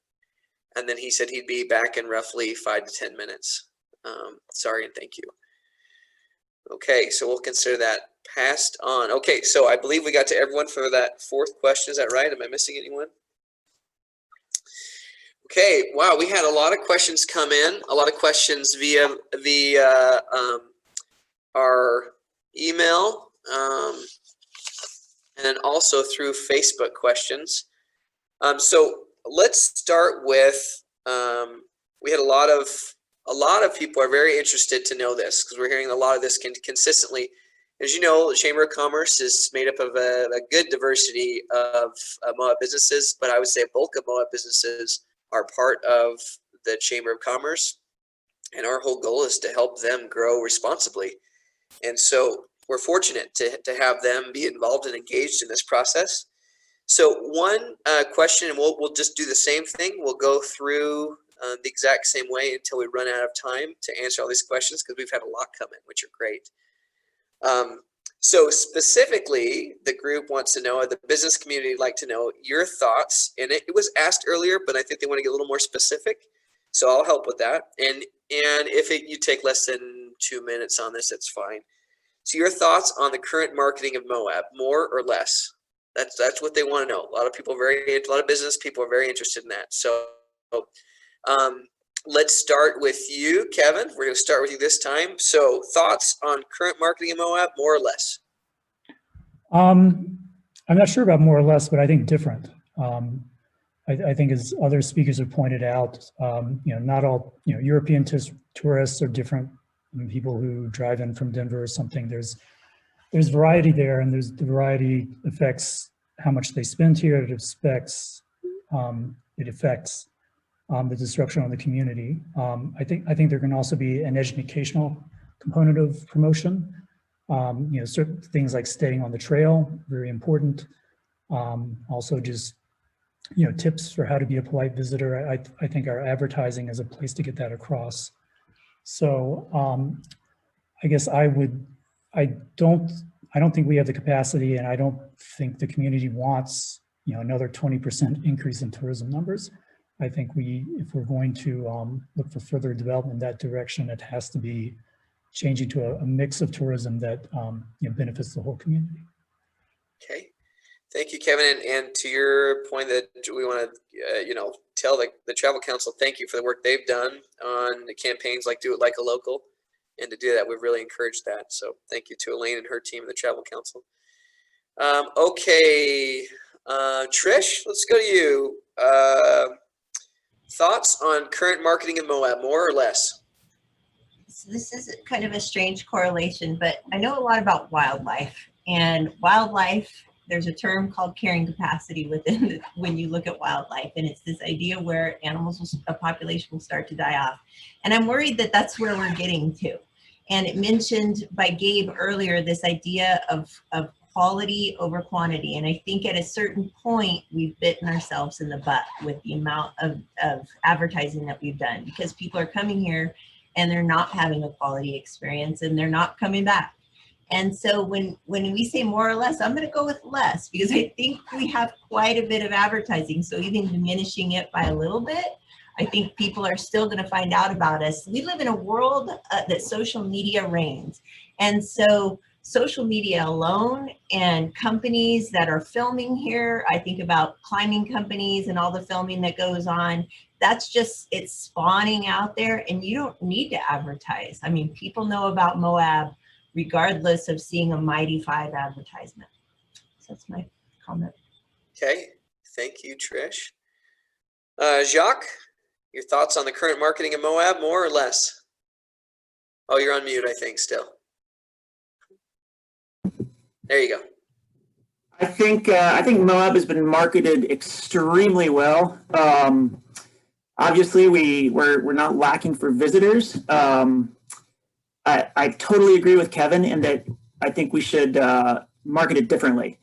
Speaker 1: And then he said he'd be back in roughly 5 to 10 minutes. Sorry and thank you. Okay, so we'll consider that passed on. Okay, so I believe we got to everyone for that fourth question. Is that right? Am I missing anyone? Okay, wow, we had a lot of questions come in, a lot of questions via our email, and also through Facebook questions. So let's start with, we had a lot of people are very interested to know this because we're hearing a lot of this consistently. As you know, the Chamber of Commerce is made up of a good diversity of Moab businesses, but I would say a bulk of Moab businesses are part of the Chamber of Commerce, and our whole goal is to help them grow responsibly. And so we're fortunate to have them be involved and engaged in this process. So one question, and we'll just do the same thing. We'll go through the exact same way until we run out of time to answer all these questions because we've had a lot come in, which are great. So specifically, the group wants to know, the business community would like to know your thoughts. And it was asked earlier, but I think they want to get a little more specific. So I'll help with that. And if you take less than 2 minutes on this, that's fine. So your thoughts on the current marketing of Moab, more or less? That's what they want to know. A lot of business people are very interested in that. So let's start with you, Kevin. We're going to start with you this time. So thoughts on current marketing of Moab, more or less?
Speaker 6: I'm not sure about more or less, but I think different. I think as other speakers have pointed out, not all, European tourists are different than people who drive in from Denver or something. There's variety there, and the variety affects how much they spend here. It affects the disruption on the community. I think there can also be an educational component of promotion. Certain things like staying on the trail, very important. Also just, tips for how to be a polite visitor. I think our advertising is a place to get that across. So I guess I don't think we have the capacity, and I don't think the community wants, another 20% increase in tourism numbers. I think if we're going to look for further development in that direction, it has to be changing to a mix of tourism that benefits the whole community.
Speaker 1: Okay, thank you, Kevin. And to your point that we want to, tell the Travel Council, thank you for the work they've done on the campaigns like Do It Like a Local. And to do that, we've really encouraged that. So thank you to Elaine and her team and the Travel Council. Okay, Trish, let's go to you. Thoughts on current marketing in Moab, more or less?
Speaker 3: So this is kind of a strange correlation, but I know a lot about wildlife. And wildlife, there's a term called carrying capacity when you look at wildlife. And it's this idea where a population will start to die off. And I'm worried that that's where we're getting to. And it mentioned by Gabe earlier, this idea of quality over quantity. And I think at a certain point, we've bitten ourselves in the butt with the amount of advertising that we've done, because people are coming here and they're not having a quality experience and they're not coming back. And so when we say more or less, I'm going to go with less, because I think we have quite a bit of advertising. So even diminishing it by a little bit, I think people are still going to find out about us. We live in a world that social media reigns. And so social media alone and companies that are filming here, I think about climbing companies and all the filming that goes on, that's just, it's spawning out there, and you don't need to advertise. I mean, people know about Moab regardless of seeing a Mighty 5 advertisement. So that's my comment.
Speaker 1: Okay, thank you, Trish. Jacques, your thoughts on the current marketing of Moab, more or less? Oh, you're on mute, I think, still. There you go.
Speaker 5: I think Moab has been marketed extremely well. Obviously, we're not lacking for visitors. I totally agree with Kevin in that I think we should market it differently.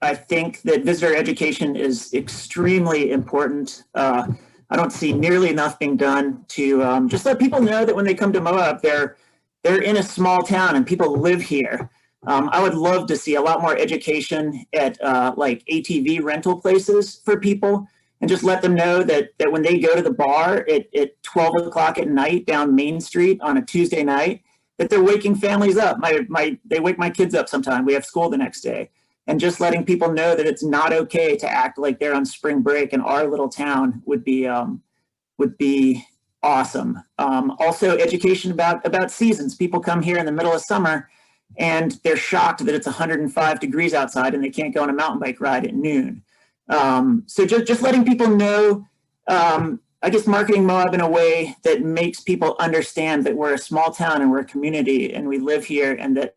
Speaker 5: I think that visitor education is extremely important. I don't see nearly enough being done to just let people know that when they come to Moab, they're in a small town and people live here. I would love to see a lot more education at like ATV rental places for people, and just let them know that when they go to the bar at 12 o'clock at night down Main Street on a Tuesday night, that they're waking families up. They wake my kids up sometime. We have school the next day. And just letting people know that it's not okay to act like they're on spring break in our little town would be awesome. Also, education about seasons. People come here in the middle of summer and they're shocked that it's 105 degrees outside and they can't go on a mountain bike ride at noon. So just letting people know, I guess marketing Moab in a way that makes people understand that we're a small town and we're a community and we live here, and that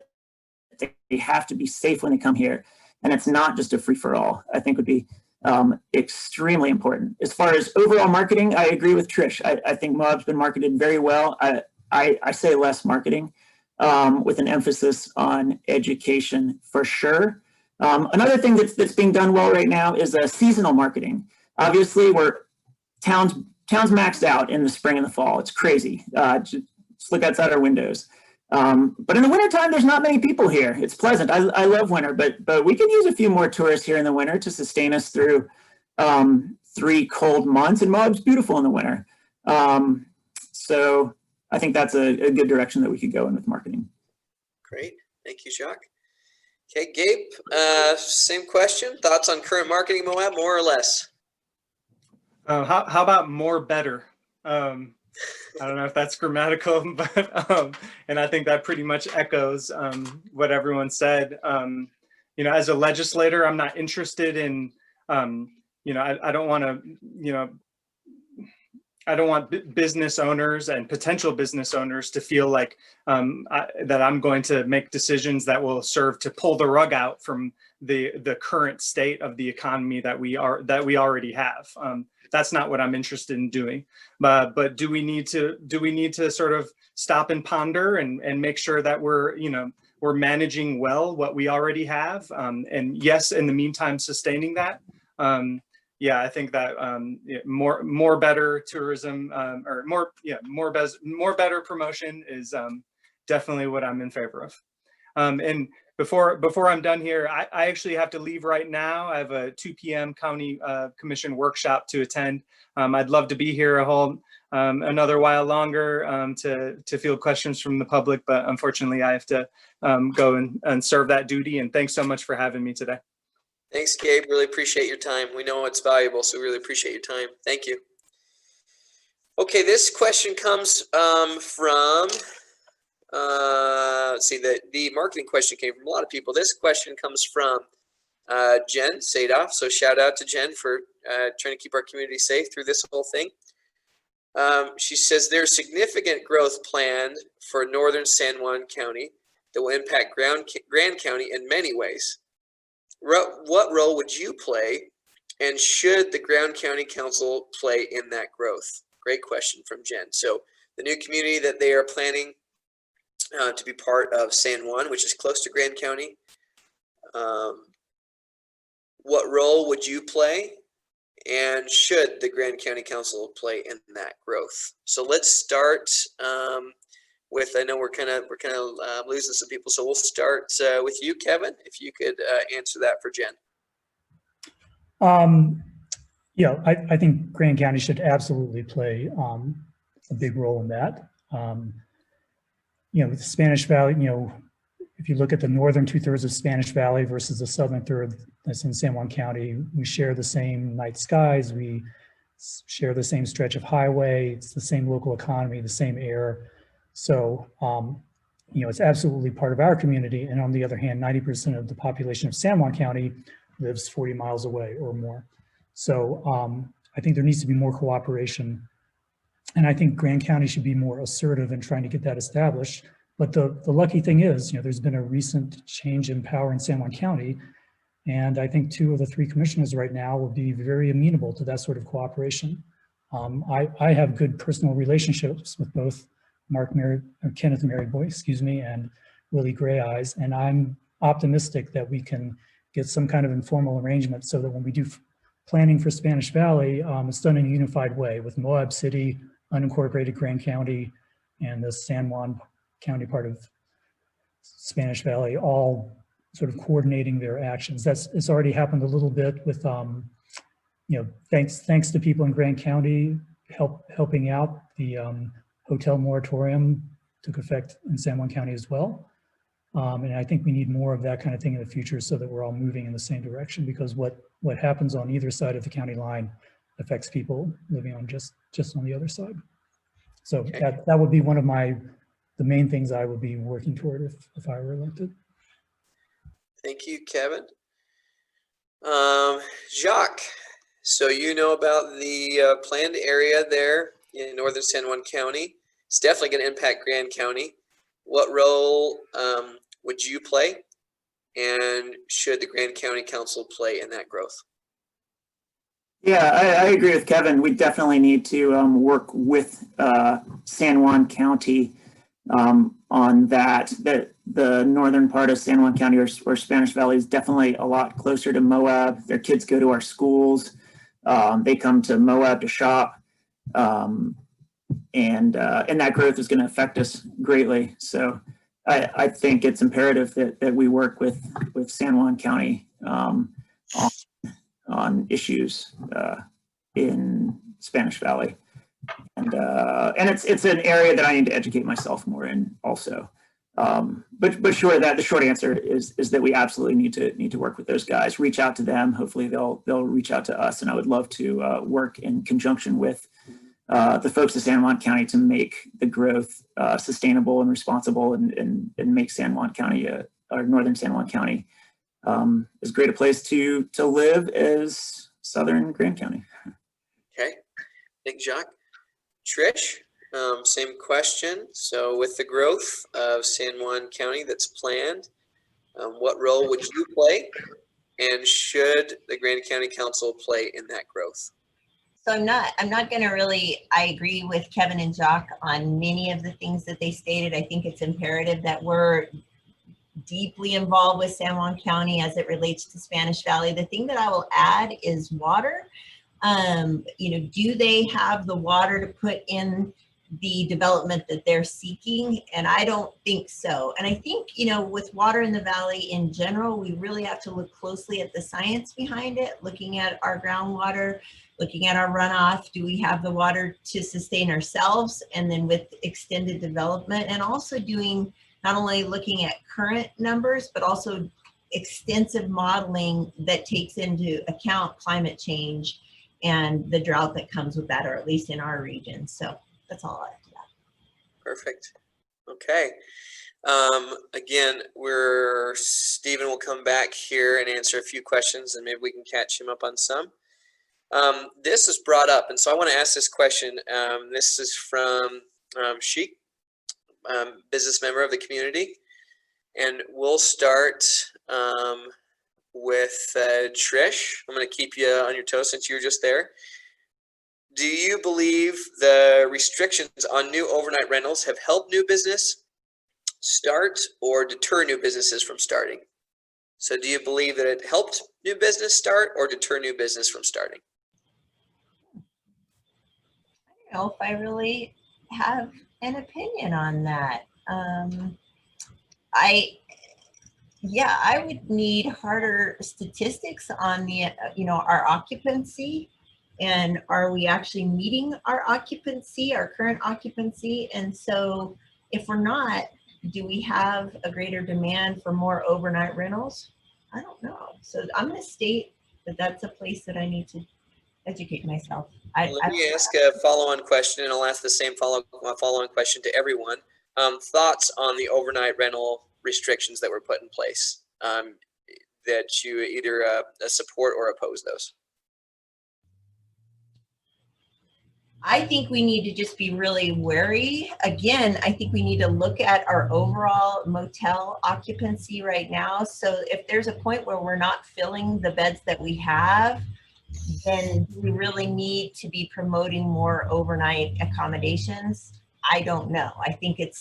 Speaker 5: they have to be safe when they come here. And it's not just a free-for-all, I think would be extremely important. As far as overall marketing, I agree with Trish. I think Moab's been marketed very well. I say less marketing with an emphasis on education for sure. Another thing that's being done well right now is seasonal marketing. Obviously, towns maxed out in the spring and the fall. It's crazy. Just look outside our windows. But in the wintertime, there's not many people here. It's pleasant. I love winter, but we can use a few more tourists here in the winter to sustain us through 3 cold months, and Moab's beautiful in the winter. So I think that's a good direction that we could go in with marketing.
Speaker 1: Great. Thank you, Jacques. Okay, Gabe, same question. Thoughts on current marketing Moab, more or less?
Speaker 2: How about more better? I don't know if that's grammatical, but and I think that pretty much echoes what everyone said. You know, as a legislator, I'm not interested in, you know, I don't want to, you know, I don't want business owners and potential business owners to feel like that I'm going to make decisions that will serve to pull the rug out from the current state of the economy that we already have. That's not what I'm interested in doing. But do we need to sort of stop and ponder and make sure that we're managing well what we already have, and yes, in the meantime, sustaining that. Yeah, I think that more better tourism or more better promotion is definitely what I'm in favor of. And before I'm done here, I actually have to leave right now. I have a 2 p.m. County Commission workshop to attend. I'd love to be here another while longer to field questions from the public, but unfortunately I have to go and serve that duty. And thanks so much for having me today.
Speaker 1: Thanks, Gabe. Really appreciate your time. We know it's valuable, so we really appreciate your time. Thank you. Okay, this question comes from, let's see, the marketing question came from a lot of people. This question comes from Jen Sadoff. So shout out to Jen for trying to keep our community safe through this whole thing. She says there's significant growth planned for northern San Juan County that will impact Grand County in many ways. What role would you play, and should the Grand County Council play in that growth? Great question from Jen. So the new community that they are planning to be part of San Juan, which is close to Grand County. What role would you play, and should the Grand County Council play in that growth? So let's start with, I know we're kind of losing some people, so we'll start with you, Kevin, if you could answer that for Jen.
Speaker 6: Yeah, I think Grand County should absolutely play a big role in that. You know, with the Spanish Valley, you know, if you look at the northern 2/3 of Spanish Valley versus the southern third that's in San Juan County, we share the same night skies, we share the same stretch of highway, it's the same local economy, the same air. So, you know, it's absolutely part of our community. And on the other hand, 90% of the population of San Juan County lives 40 miles away or more. So I think there needs to be more cooperation. And I think Grand County should be more assertive in trying to get that established. But the lucky thing is, you know, there's been a recent change in power in San Juan County. And I think 2 of the 3 commissioners right now will be very amenable to that sort of cooperation. I have good personal relationships with both Kenneth Maryboy, excuse me, and Willie Gray Eyes. And I'm optimistic that we can get some kind of informal arrangement so that when we do planning for Spanish Valley, it's done in a unified way with Moab City, unincorporated Grand County, and the San Juan County part of Spanish Valley, all sort of coordinating their actions. It's already happened a little bit with, you know, thanks to people in Grand County helping out. The hotel moratorium took effect in San Juan County as well. And I think we need more of that kind of thing in the future so that we're all moving in the same direction, because what happens on either side of the county line affects people living on just on the other side. So
Speaker 1: okay.
Speaker 6: that would be one of the main things I would be working toward if I were elected.
Speaker 1: Thank you, Kevin. Jacques, so you know about the planned area there in northern San Juan County. It's definitely going to impact Grand County. What role would you play, and should the Grand County Council play in that growth?
Speaker 5: Yeah, I agree with Kevin. We definitely need to work with San Juan County on that. The northern part of San Juan County or Spanish Valley is definitely a lot closer to Moab. Their kids go to our schools. They come to Moab to shop. And that growth is going to affect us greatly. So I think it's imperative that we work with San Juan County on issues in Spanish Valley, and it's an area that I need to educate myself more in also. But sure, that the short answer is that we absolutely need to work with those guys, reach out to them. Hopefully they'll reach out to us, and I would love to work in conjunction with the folks of San Juan County to make the growth sustainable and responsible, and make San Juan County, or northern San Juan County, as great a place to live as southern Grand County.
Speaker 1: Okay, thanks, Jacques. Trish, same question. So with the growth of San Juan County that's planned, what role would you play, and should the Grand County Council play in that growth?
Speaker 3: So I'm not going to really, I agree with Kevin and Jacques on many of the things that they stated. I think it's imperative that we're deeply involved with San Juan County as it relates to Spanish Valley. The thing that I will add is water. Do they have the water to put in the development that they're seeking? And I don't think so. And I think, with water in the valley in general, we really have to look closely at the science behind it, looking at our groundwater, looking at our runoff. Do we have the water to sustain ourselves? And then with extended development, and also doing not only looking at current numbers, but also extensive modeling that takes into account climate change and the drought that comes with that, or at least in our region. So that's all I have to that.
Speaker 1: Perfect. Okay. Again, Stephen will come back here and answer a few questions, and maybe we can catch him up on some. This is brought up, and so I want to ask this question. This is from Sheik, business member of the community, and we'll start with Trish. I'm going to keep you on your toes since you were just there. Do you believe the restrictions on new overnight rentals have helped new business start or deter new businesses from starting? So do you believe that it helped new business start or deter new business from starting?
Speaker 3: I don't know if I really have an opinion on that. I would need harder statistics on the, our occupancy, and are we actually meeting our occupancy, our current occupancy? And so if we're not, do we have a greater demand for more overnight rentals? I don't know. So I'm going to state that that's a place that I need to educate myself.
Speaker 1: Let me ask a follow-on question, and I'll ask the same follow-on question to everyone. Thoughts on the overnight rental restrictions that were put in place, that you either support or oppose those?
Speaker 3: I think we need to just be really wary. Again, I think we need to look at our overall motel occupancy right now. So if there's a point where we're not filling the beds that we have, then we really need to be promoting more overnight accommodations. I don't know. I think it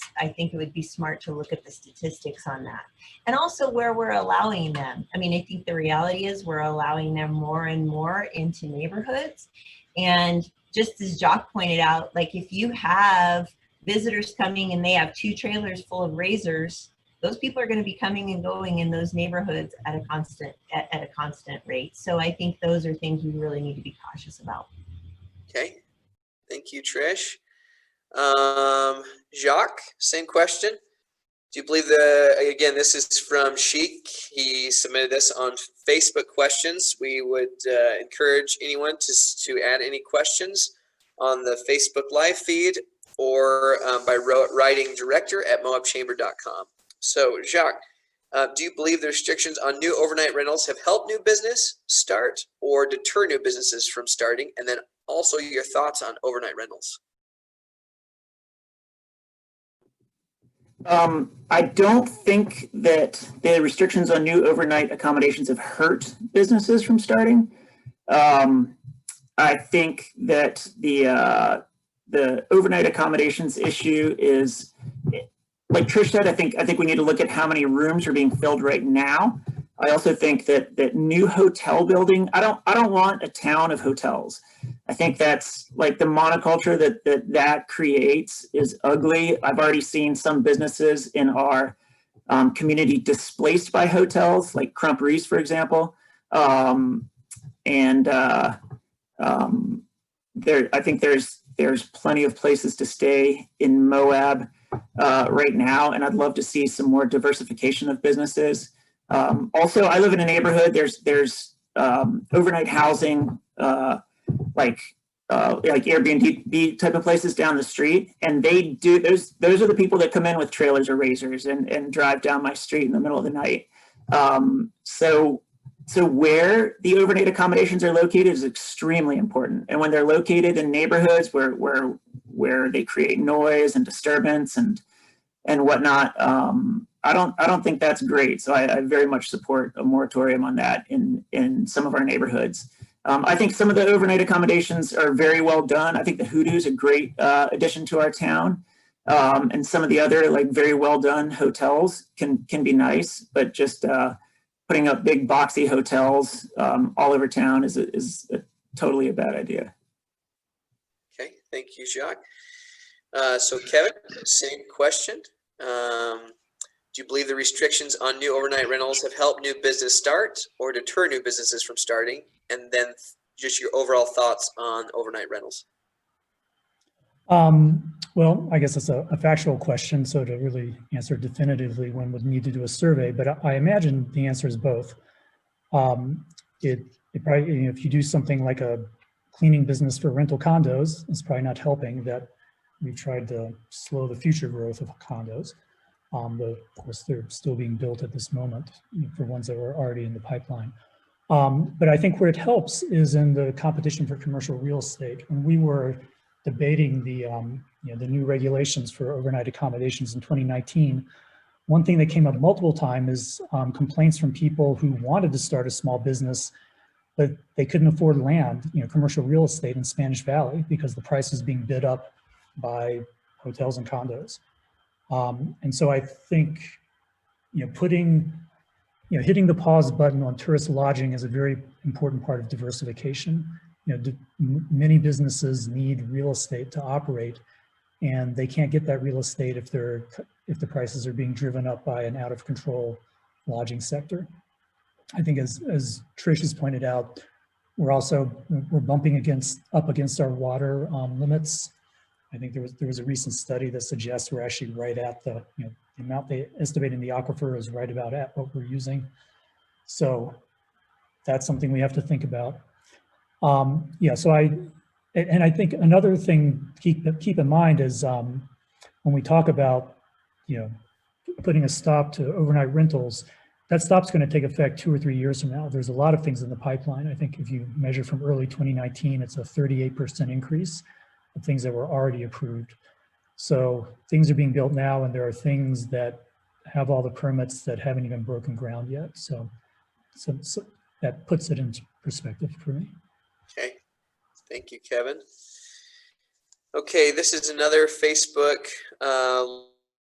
Speaker 3: would be smart to look at the statistics on that. And also where we're allowing them. I mean, I think the reality is we're allowing them more and more into neighborhoods. And just as Jacques pointed out, like if you have visitors coming and they have 2 trailers full of razors, those people are going to be coming and going in those neighborhoods at a constant rate. So I think those are things we really need to be cautious about.
Speaker 1: Okay, thank you, Trish. Jacques, same question. Do you believe again, this is from Sheik. He submitted this on Facebook questions. We would encourage anyone to add any questions on the Facebook live feed or by writing director@moabchamber.com. So Jacques, do you believe the restrictions on new overnight rentals have helped new business start or deter new businesses from starting? And then also your thoughts on overnight rentals.
Speaker 5: I don't think that the restrictions on new overnight accommodations have hurt businesses from starting. I think that the overnight accommodations issue is, like Trish said, I think we need to look at how many rooms are being filled right now. I also think that new hotel building, I don't want a town of hotels. I think that's like the monoculture that creates is ugly. I've already seen some businesses in our community displaced by hotels, like Crump Reese, for example. I think there's plenty of places to stay in Moab right now, and I'd love to see some more diversification of businesses. Also, I live in a neighborhood. There's overnight housing, like Airbnb type of places down the street, and they do those are the people that come in with trailers or razors and drive down my street in the middle of the night. So where the overnight accommodations are located is extremely important, and when they're located in neighborhoods where they create noise and disturbance and whatnot, I don't think that's great. So I very much support a moratorium on that in some of our neighborhoods. I think some of the overnight accommodations are very well done. I think the Hoodoo's a great addition to our town, and some of the other like very well done hotels can be nice, but just putting up big boxy hotels all over town is totally a bad idea.
Speaker 1: Okay, thank you, Jacques. So Kevin, same question. Do you believe the restrictions on new overnight rentals have helped new business start or deter new businesses from starting? And then just your overall thoughts on overnight rentals.
Speaker 6: Well, I guess it's a factual question, so to really answer definitively, one would need to do a survey, but I imagine the answer is both. It probably, if you do something like a cleaning business for rental condos, it's probably not helping that we've tried to slow the future growth of condos. But of course, they're still being built at this moment for ones that were already in the pipeline. But I think where it helps is in the competition for commercial real estate. When we were debating the new regulations for overnight accommodations in 2019, one thing that came up multiple times is complaints from people who wanted to start a small business, but they couldn't afford land, commercial real estate in Spanish Valley because the price is being bid up by hotels and condos. And so I think, hitting the pause button on tourist lodging is a very important part of diversification. Many businesses need real estate to operate, and they can't get that real estate if the prices are being driven up by an out of control lodging sector. I think as Trish has pointed out, we're bumping up against our water limits. I think there was a recent study that suggests we're actually right at the amount they estimate in the aquifer is right about at what we're using. So that's something we have to think about. So I think another thing to keep in mind is when we talk about putting a stop to overnight rentals, that stop's going to take effect 2 or 3 years from now. There's a lot of things in the pipeline. I think if you measure from early 2019, it's a 38% increase of things that were already approved. So things are being built now, and there are things that have all the permits that haven't even broken ground yet. So that puts it into perspective for me.
Speaker 1: Okay, thank you, Kevin. Okay, this is another Facebook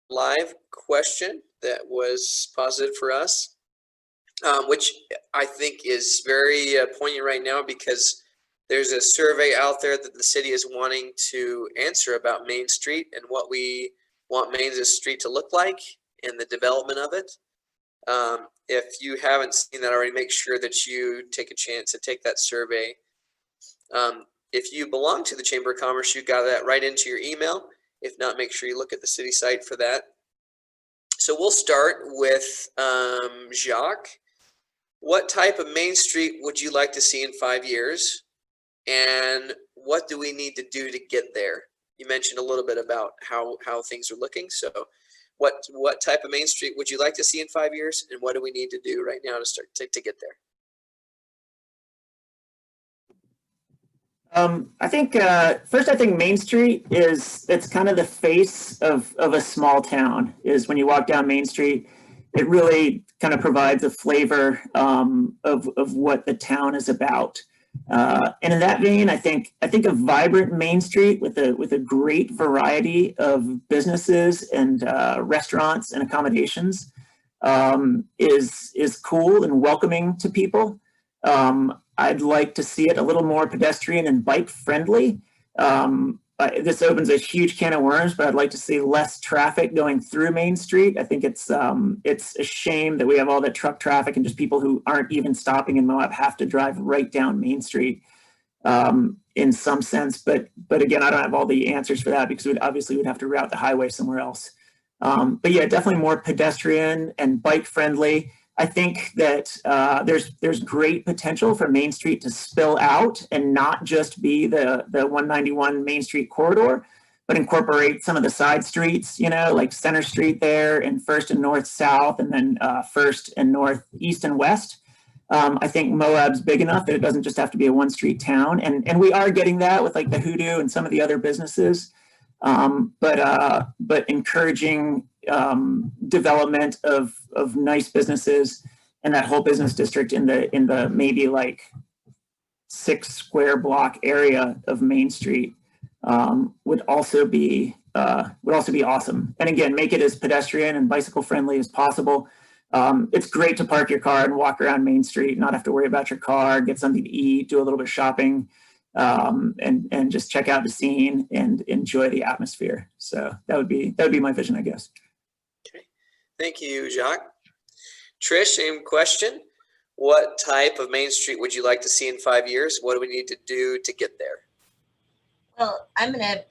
Speaker 1: live question that was posited for us, which I think is very poignant right now because there's a survey out there that the city is wanting to answer about Main Street and what we want Main Street to look like and the development of it. If you haven't seen that already, make sure that you take a chance to take that survey. If you belong to the Chamber of Commerce, you got that right into your email. If not, make sure you look at the city site for that. So we'll start with Jacques. What type of Main Street would you like to see in 5 years? And what do we need to do to get there? You mentioned a little bit about how things are looking. So what type of Main Street would you like to see in 5 years? And what do we need to do right now to start to get there?
Speaker 5: I think first, I think Main Street it's kind of the face of a small town. Is when you walk down Main Street, it really kind of provides a flavor of what the town is about. And in that vein, I think a vibrant Main Street with a great variety of businesses and restaurants and accommodations is cool and welcoming to people. I'd like to see it a little more pedestrian and bike friendly. This opens a huge can of worms, but I'd like to see less traffic going through Main Street. I think it's a shame that we have all that truck traffic and just people who aren't even stopping in Moab have to drive right down Main Street in some sense. But again, I don't have all the answers for that because we'd have to route the highway somewhere else. But yeah, definitely more pedestrian and bike friendly. I think that there's great potential for Main Street to spill out and not just be the 191 Main Street corridor, but incorporate some of the side streets, you know, like Center Street there and First and North South, and then First and North East and West. I think Moab's big enough that it doesn't just have to be a one street town, and we are getting that with like the Hoodoo and some of the other businesses. But encouraging development of nice businesses and that whole business district in the maybe like 6 square block area of Main Street would also be awesome. And again, make it as pedestrian and bicycle friendly as possible. It's great to park your car and walk around Main Street, not have to worry about your car, get something to eat, do a little bit of shopping. And just check out the scene and enjoy the atmosphere. So that would be my vision, I guess.
Speaker 1: Okay, thank you, Jacques. Trish, same question. What type of Main Street would you like to see in 5 years? What do we need to do to get there?
Speaker 3: Well, I'm gonna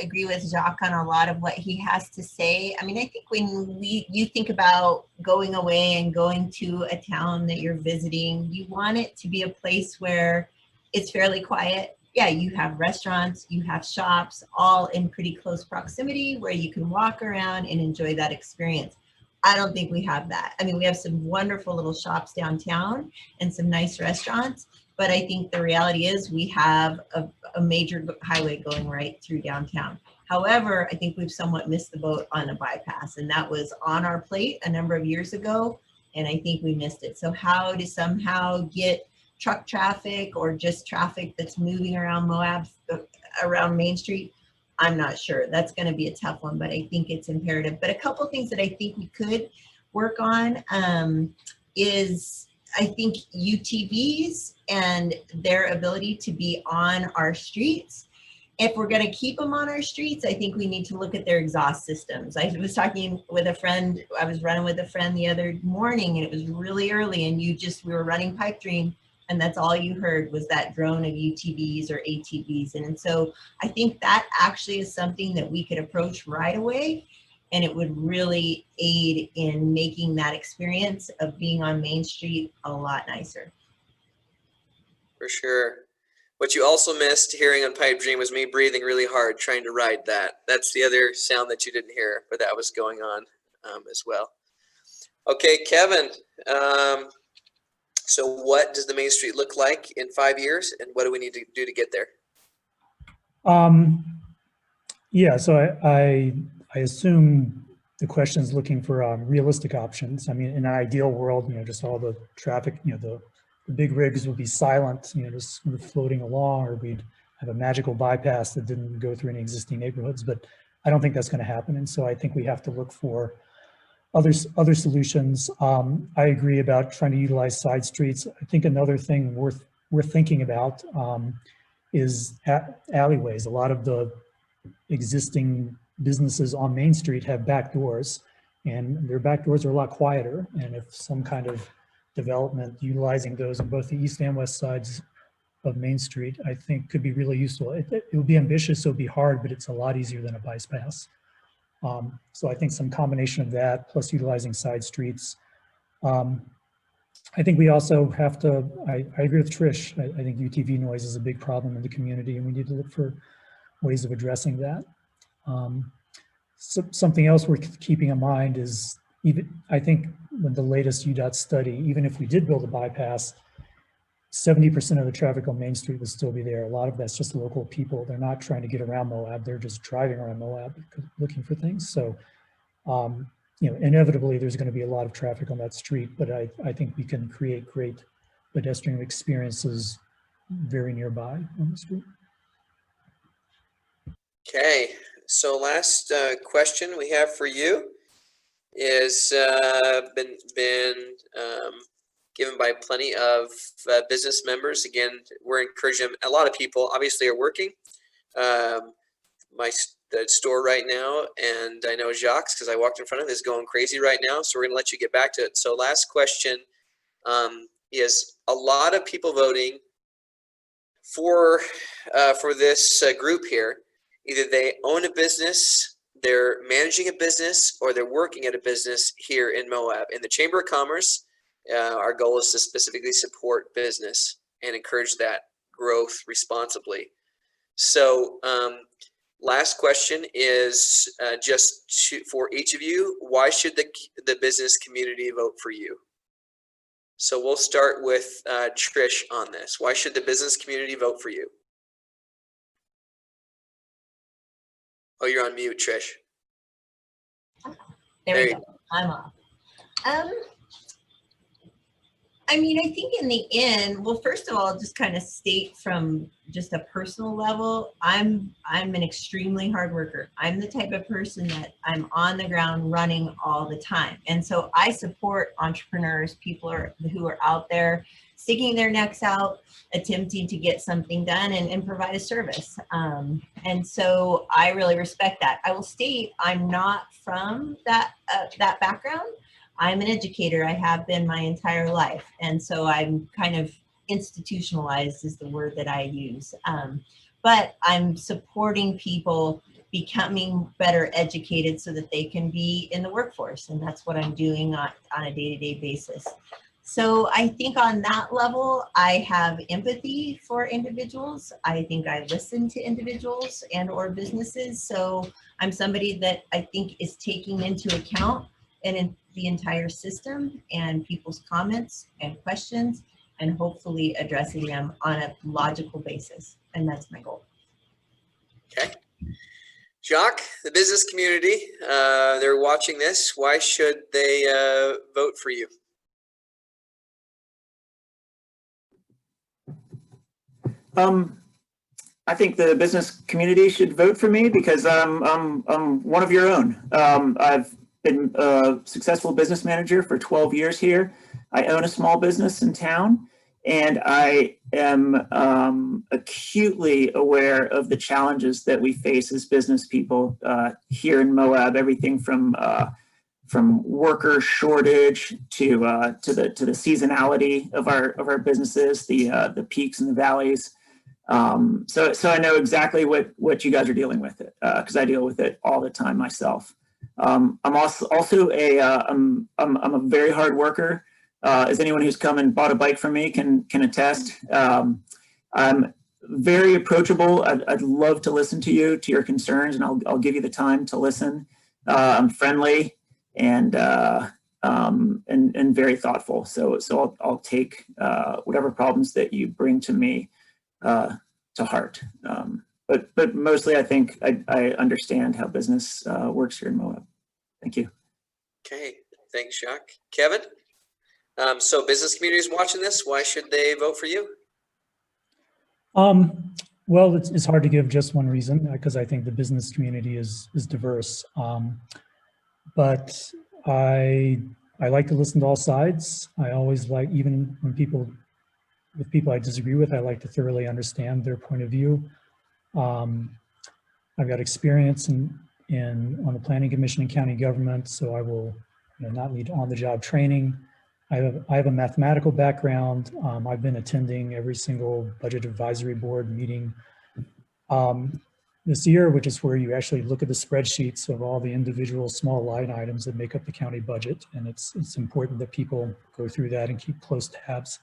Speaker 3: agree with Jacques on a lot of what he has to say. I mean, I think when you think about going away and going to a town that you're visiting, you want it to be a place where it's fairly quiet. Yeah, you have restaurants, you have shops, all in pretty close proximity where you can walk around and enjoy that experience. I don't think we have that. I mean, we have some wonderful little shops downtown and some nice restaurants, but I think the reality is we have a major highway going right through downtown. However, I think we've somewhat missed the boat on a bypass, and that was on our plate a number of years ago, and I think we missed it. So how to somehow get truck traffic or just traffic that's moving around Moab, around Main Street, I'm not sure. That's going to be a tough one, but I think it's imperative. But a couple of things that I think we could work on is, I think, UTVs and their ability to be on our streets. If we're going to keep them on our streets, I think we need to look at their exhaust systems. I was talking with a friend, I was running with a friend the other morning, and it was really early, and we were running pipe dream, and that's all you heard was that drone of UTVs or ATVs. And so I think that actually is something that we could approach right away, and it would really aid in making that experience of being on Main Street a lot nicer.
Speaker 1: For sure. What you also missed hearing on Pipe Dream was me breathing really hard trying to ride that. That's the other sound that you didn't hear, but that was going on as well. Okay, Kevin. So what does the Main Street look like in 5 years, and what do we need to do to get there?
Speaker 6: Yeah, so I assume the question is looking for realistic options. I mean, in an ideal world, just all the traffic, the big rigs would be silent, just sort of floating along, or we'd have a magical bypass that didn't go through any existing neighborhoods. But I don't think that's going to happen, and so I think we have to look for other solutions. I agree about trying to utilize side streets. I think another thing worth thinking about is alleyways. A lot of the existing businesses on Main Street have back doors, and their back doors are a lot quieter. And if some kind of development utilizing those on both the east and west sides of Main Street, I think could be really useful. It would be ambitious, so it would be hard, but it's a lot easier than a bypass. So I think some combination of that plus utilizing side streets. I think we also have to, I agree with Trish. I think UTV noise is a big problem in the community, and we need to look for ways of addressing that. So something else worth keeping in mind is, I think with the latest UDOT study, even if we did build a bypass, 70% of the traffic on Main Street would still be there. A lot of that's just local people. They're not trying to get around Moab. They're just driving around Moab looking for things. So, inevitably there's going to be a lot of traffic on that street, but I think we can create great pedestrian experiences very nearby on the street.
Speaker 1: Okay, so last question we have for you is been given by plenty of business members. Again, we're encouraging them. A lot of people obviously are working. The store right now, and I know Jacques, because I walked in front of it, is going crazy right now. So we're going to let you get back to it. So last question is a lot of people voting for this group here. Either they own a business, they're managing a business, or they're working at a business here in Moab. In the Chamber of Commerce, our goal is to specifically support business and encourage that growth responsibly. So last question is for each of you, why should the business community vote for you? So we'll start with Trish on this. Why should the business community vote for you? Oh, you're on mute, Trish.
Speaker 3: There we go. I'm off. I mean, I think in the end, well, first of all, just kind of state from just a personal level, I'm an extremely hard worker. I'm the type of person that I'm on the ground running all the time. And so I support entrepreneurs, people who are out there sticking their necks out, attempting to get something done and provide a service. And so I really respect that. I will state I'm not from that background. I'm an educator. I have been my entire life. And so I'm kind of institutionalized is the word that I use. But I'm supporting people becoming better educated so that they can be in the workforce. And that's what I'm doing on a day-to-day basis. So I think on that level, I have empathy for individuals. I think I listen to individuals and or businesses. So I'm somebody that I think is taking into account and the entire system and people's comments and questions and hopefully addressing them on a logical basis. And that's my goal.
Speaker 1: Okay. Jacques, the business community, they're watching this. Why should they vote for you?
Speaker 5: I think the business community should vote for me because I'm one of your own. I've been a successful business manager for 12 years here. I own a small business in town, and I am acutely aware of the challenges that we face as business people here in Moab. Everything from worker shortage to the seasonality of our businesses, the peaks and the valleys. So I know exactly what you guys are dealing with it because I deal with it all the time myself. I'm also I'm a very hard worker. As anyone who's come and bought a bike from me can attest. I'm very approachable. I'd love to listen to your concerns, and I'll give you the time to listen. I'm friendly and very thoughtful. So I'll take whatever problems that you bring to me to heart. But mostly, I think I understand how business works here in Moab. Thank you.
Speaker 1: Okay, thanks, Jacques. Kevin, so business community is watching this. Why should they vote for you?
Speaker 6: Well, it's hard to give just one reason because I think the business community is diverse. But I like to listen to all sides. I always like, even when with people I disagree with, I like to thoroughly understand their point of view. I've got experience on the planning commission and county government, so I will not need on-the-job training. I have a mathematical background. I've been attending every single budget advisory board meeting this year, which is where you actually look at the spreadsheets of all the individual small line items that make up the county budget. And it's important that people go through that and keep close tabs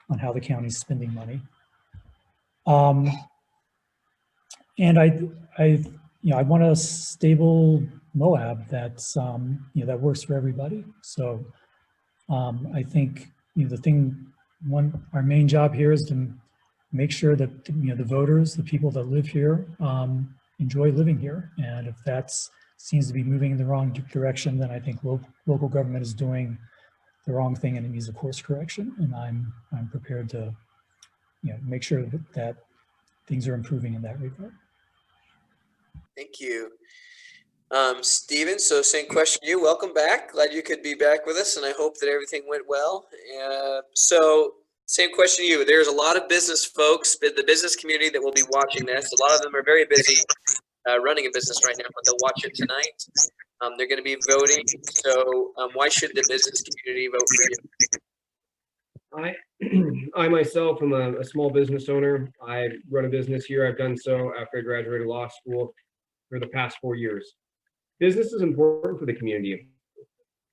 Speaker 6: on how the county's spending money. And I want a stable Moab that's that works for everybody. So I think our main job here is to make sure that the voters, the people that live here, enjoy living here. And if that seems to be moving in the wrong direction, then I think local government is doing the wrong thing and it needs a course correction. And I'm prepared to make sure that things are improving in that regard.
Speaker 1: Thank you. Steven, so same question to you. Welcome back. Glad you could be back with us, and I hope that everything went well. So same question to you. There's a lot of business folks, the business community that will be watching this. A lot of them are very busy running a business right now, but they'll watch it tonight. They're going to be voting. So why should the business community vote for you?
Speaker 4: I myself am a small business owner. I run a business here. I've done so after I graduated law school for the past 4 years. Business is important for the community.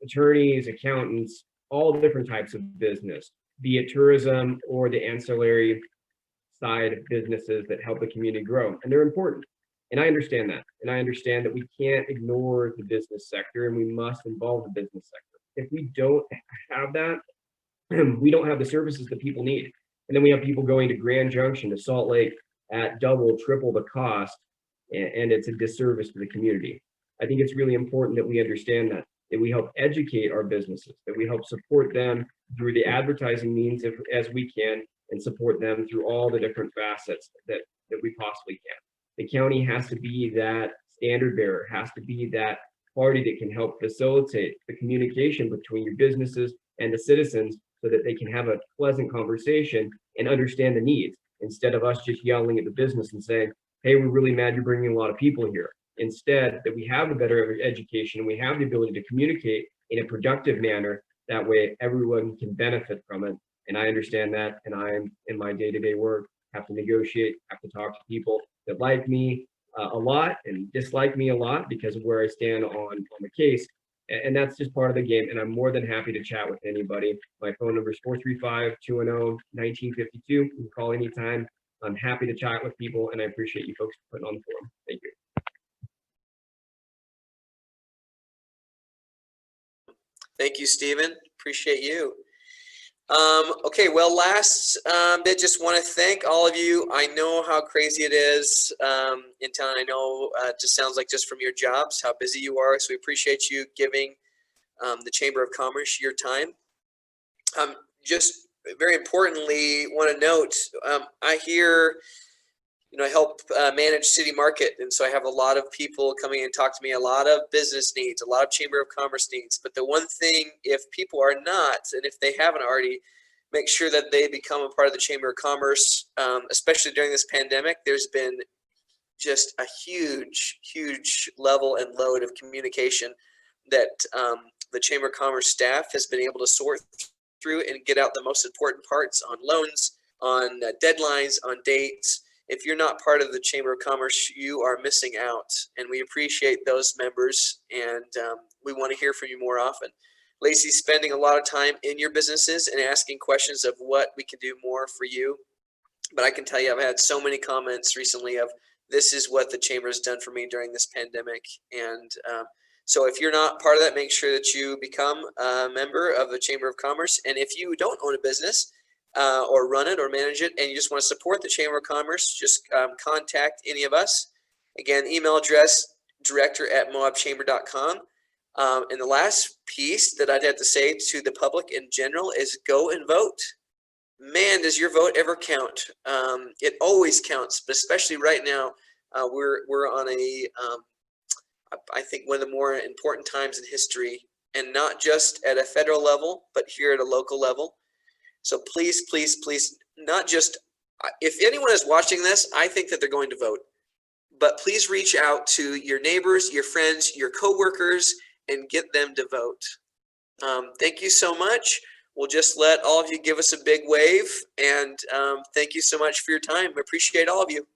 Speaker 4: Attorneys, accountants, all different types of business, be it tourism or the ancillary side of businesses that help the community grow. And they're important. And I understand that. And I understand that we can't ignore the business sector and we must involve the business sector. If we don't have that, we don't have the services that people need. And then we have people going to Grand Junction, to Salt Lake at double, triple the cost, and it's a disservice to the community. I think it's really important that we understand that we help educate our businesses, that we help support them through the advertising means as we can, and support them through all the different facets that we possibly can. The county has to be that standard bearer, has to be that party that can help facilitate the communication between your businesses and the citizens so that they can have a pleasant conversation and understand the needs, instead of us just yelling at the business and saying, hey, we're really mad you're bringing a lot of people here. Instead, that we have a better education and we have the ability to communicate in a productive manner. That way everyone can benefit from it. And I understand that. And I'm in my day-to-day work, have to negotiate, have to talk to people that like me a lot and dislike me a lot because of where I stand on the case. And that's just part of the game. And I'm more than happy to chat with anybody. My phone number is 435-210-1952. You can call anytime. I'm happy to chat with people, and I appreciate you folks putting on the forum. Thank you.
Speaker 1: Thank you, Stephen. Appreciate you. Okay, well, last bit, just want to thank all of you. I know how crazy it is in town. I know it just sounds like just from your jobs, how busy you are. So we appreciate you giving the Chamber of Commerce your time. Just very importantly, want to note, I hear, I help manage City Market. And so I have a lot of people coming and talk to me, a lot of business needs, a lot of Chamber of Commerce needs. But the one thing, if people are not, and if they haven't already, make sure that they become a part of the Chamber of Commerce, especially during this pandemic. There's been just a huge, huge level and load of communication that the Chamber of Commerce staff has been able to sort through and get out the most important parts on loans, on deadlines, on dates. If you're not part of the Chamber of Commerce, you are missing out, and we appreciate those members, and we want to hear from you more often. Lacey's spending a lot of time in your businesses and asking questions of what we can do more for you. But I can tell you, I've had so many comments recently of this is what the Chamber has done for me during this pandemic. And so if you're not part of that, make sure that you become a member of the Chamber of Commerce. And if you don't own a business or run it or manage it, and you just want to support the Chamber of Commerce, just contact any of us. Again, email address director@moabchamber.com. And the last piece that I'd have to say to the public in general is go and vote. Man, does your vote ever count? It always counts, but especially right now, we're on I think one of the more important times in history, and not just at a federal level, but here at a local level. So please, please, please, not just, if anyone is watching this, I think that they're going to vote, but please reach out to your neighbors, your friends, your coworkers, and get them to vote. Thank you so much. We'll just let all of you give us a big wave, and thank you so much for your time. We appreciate all of you.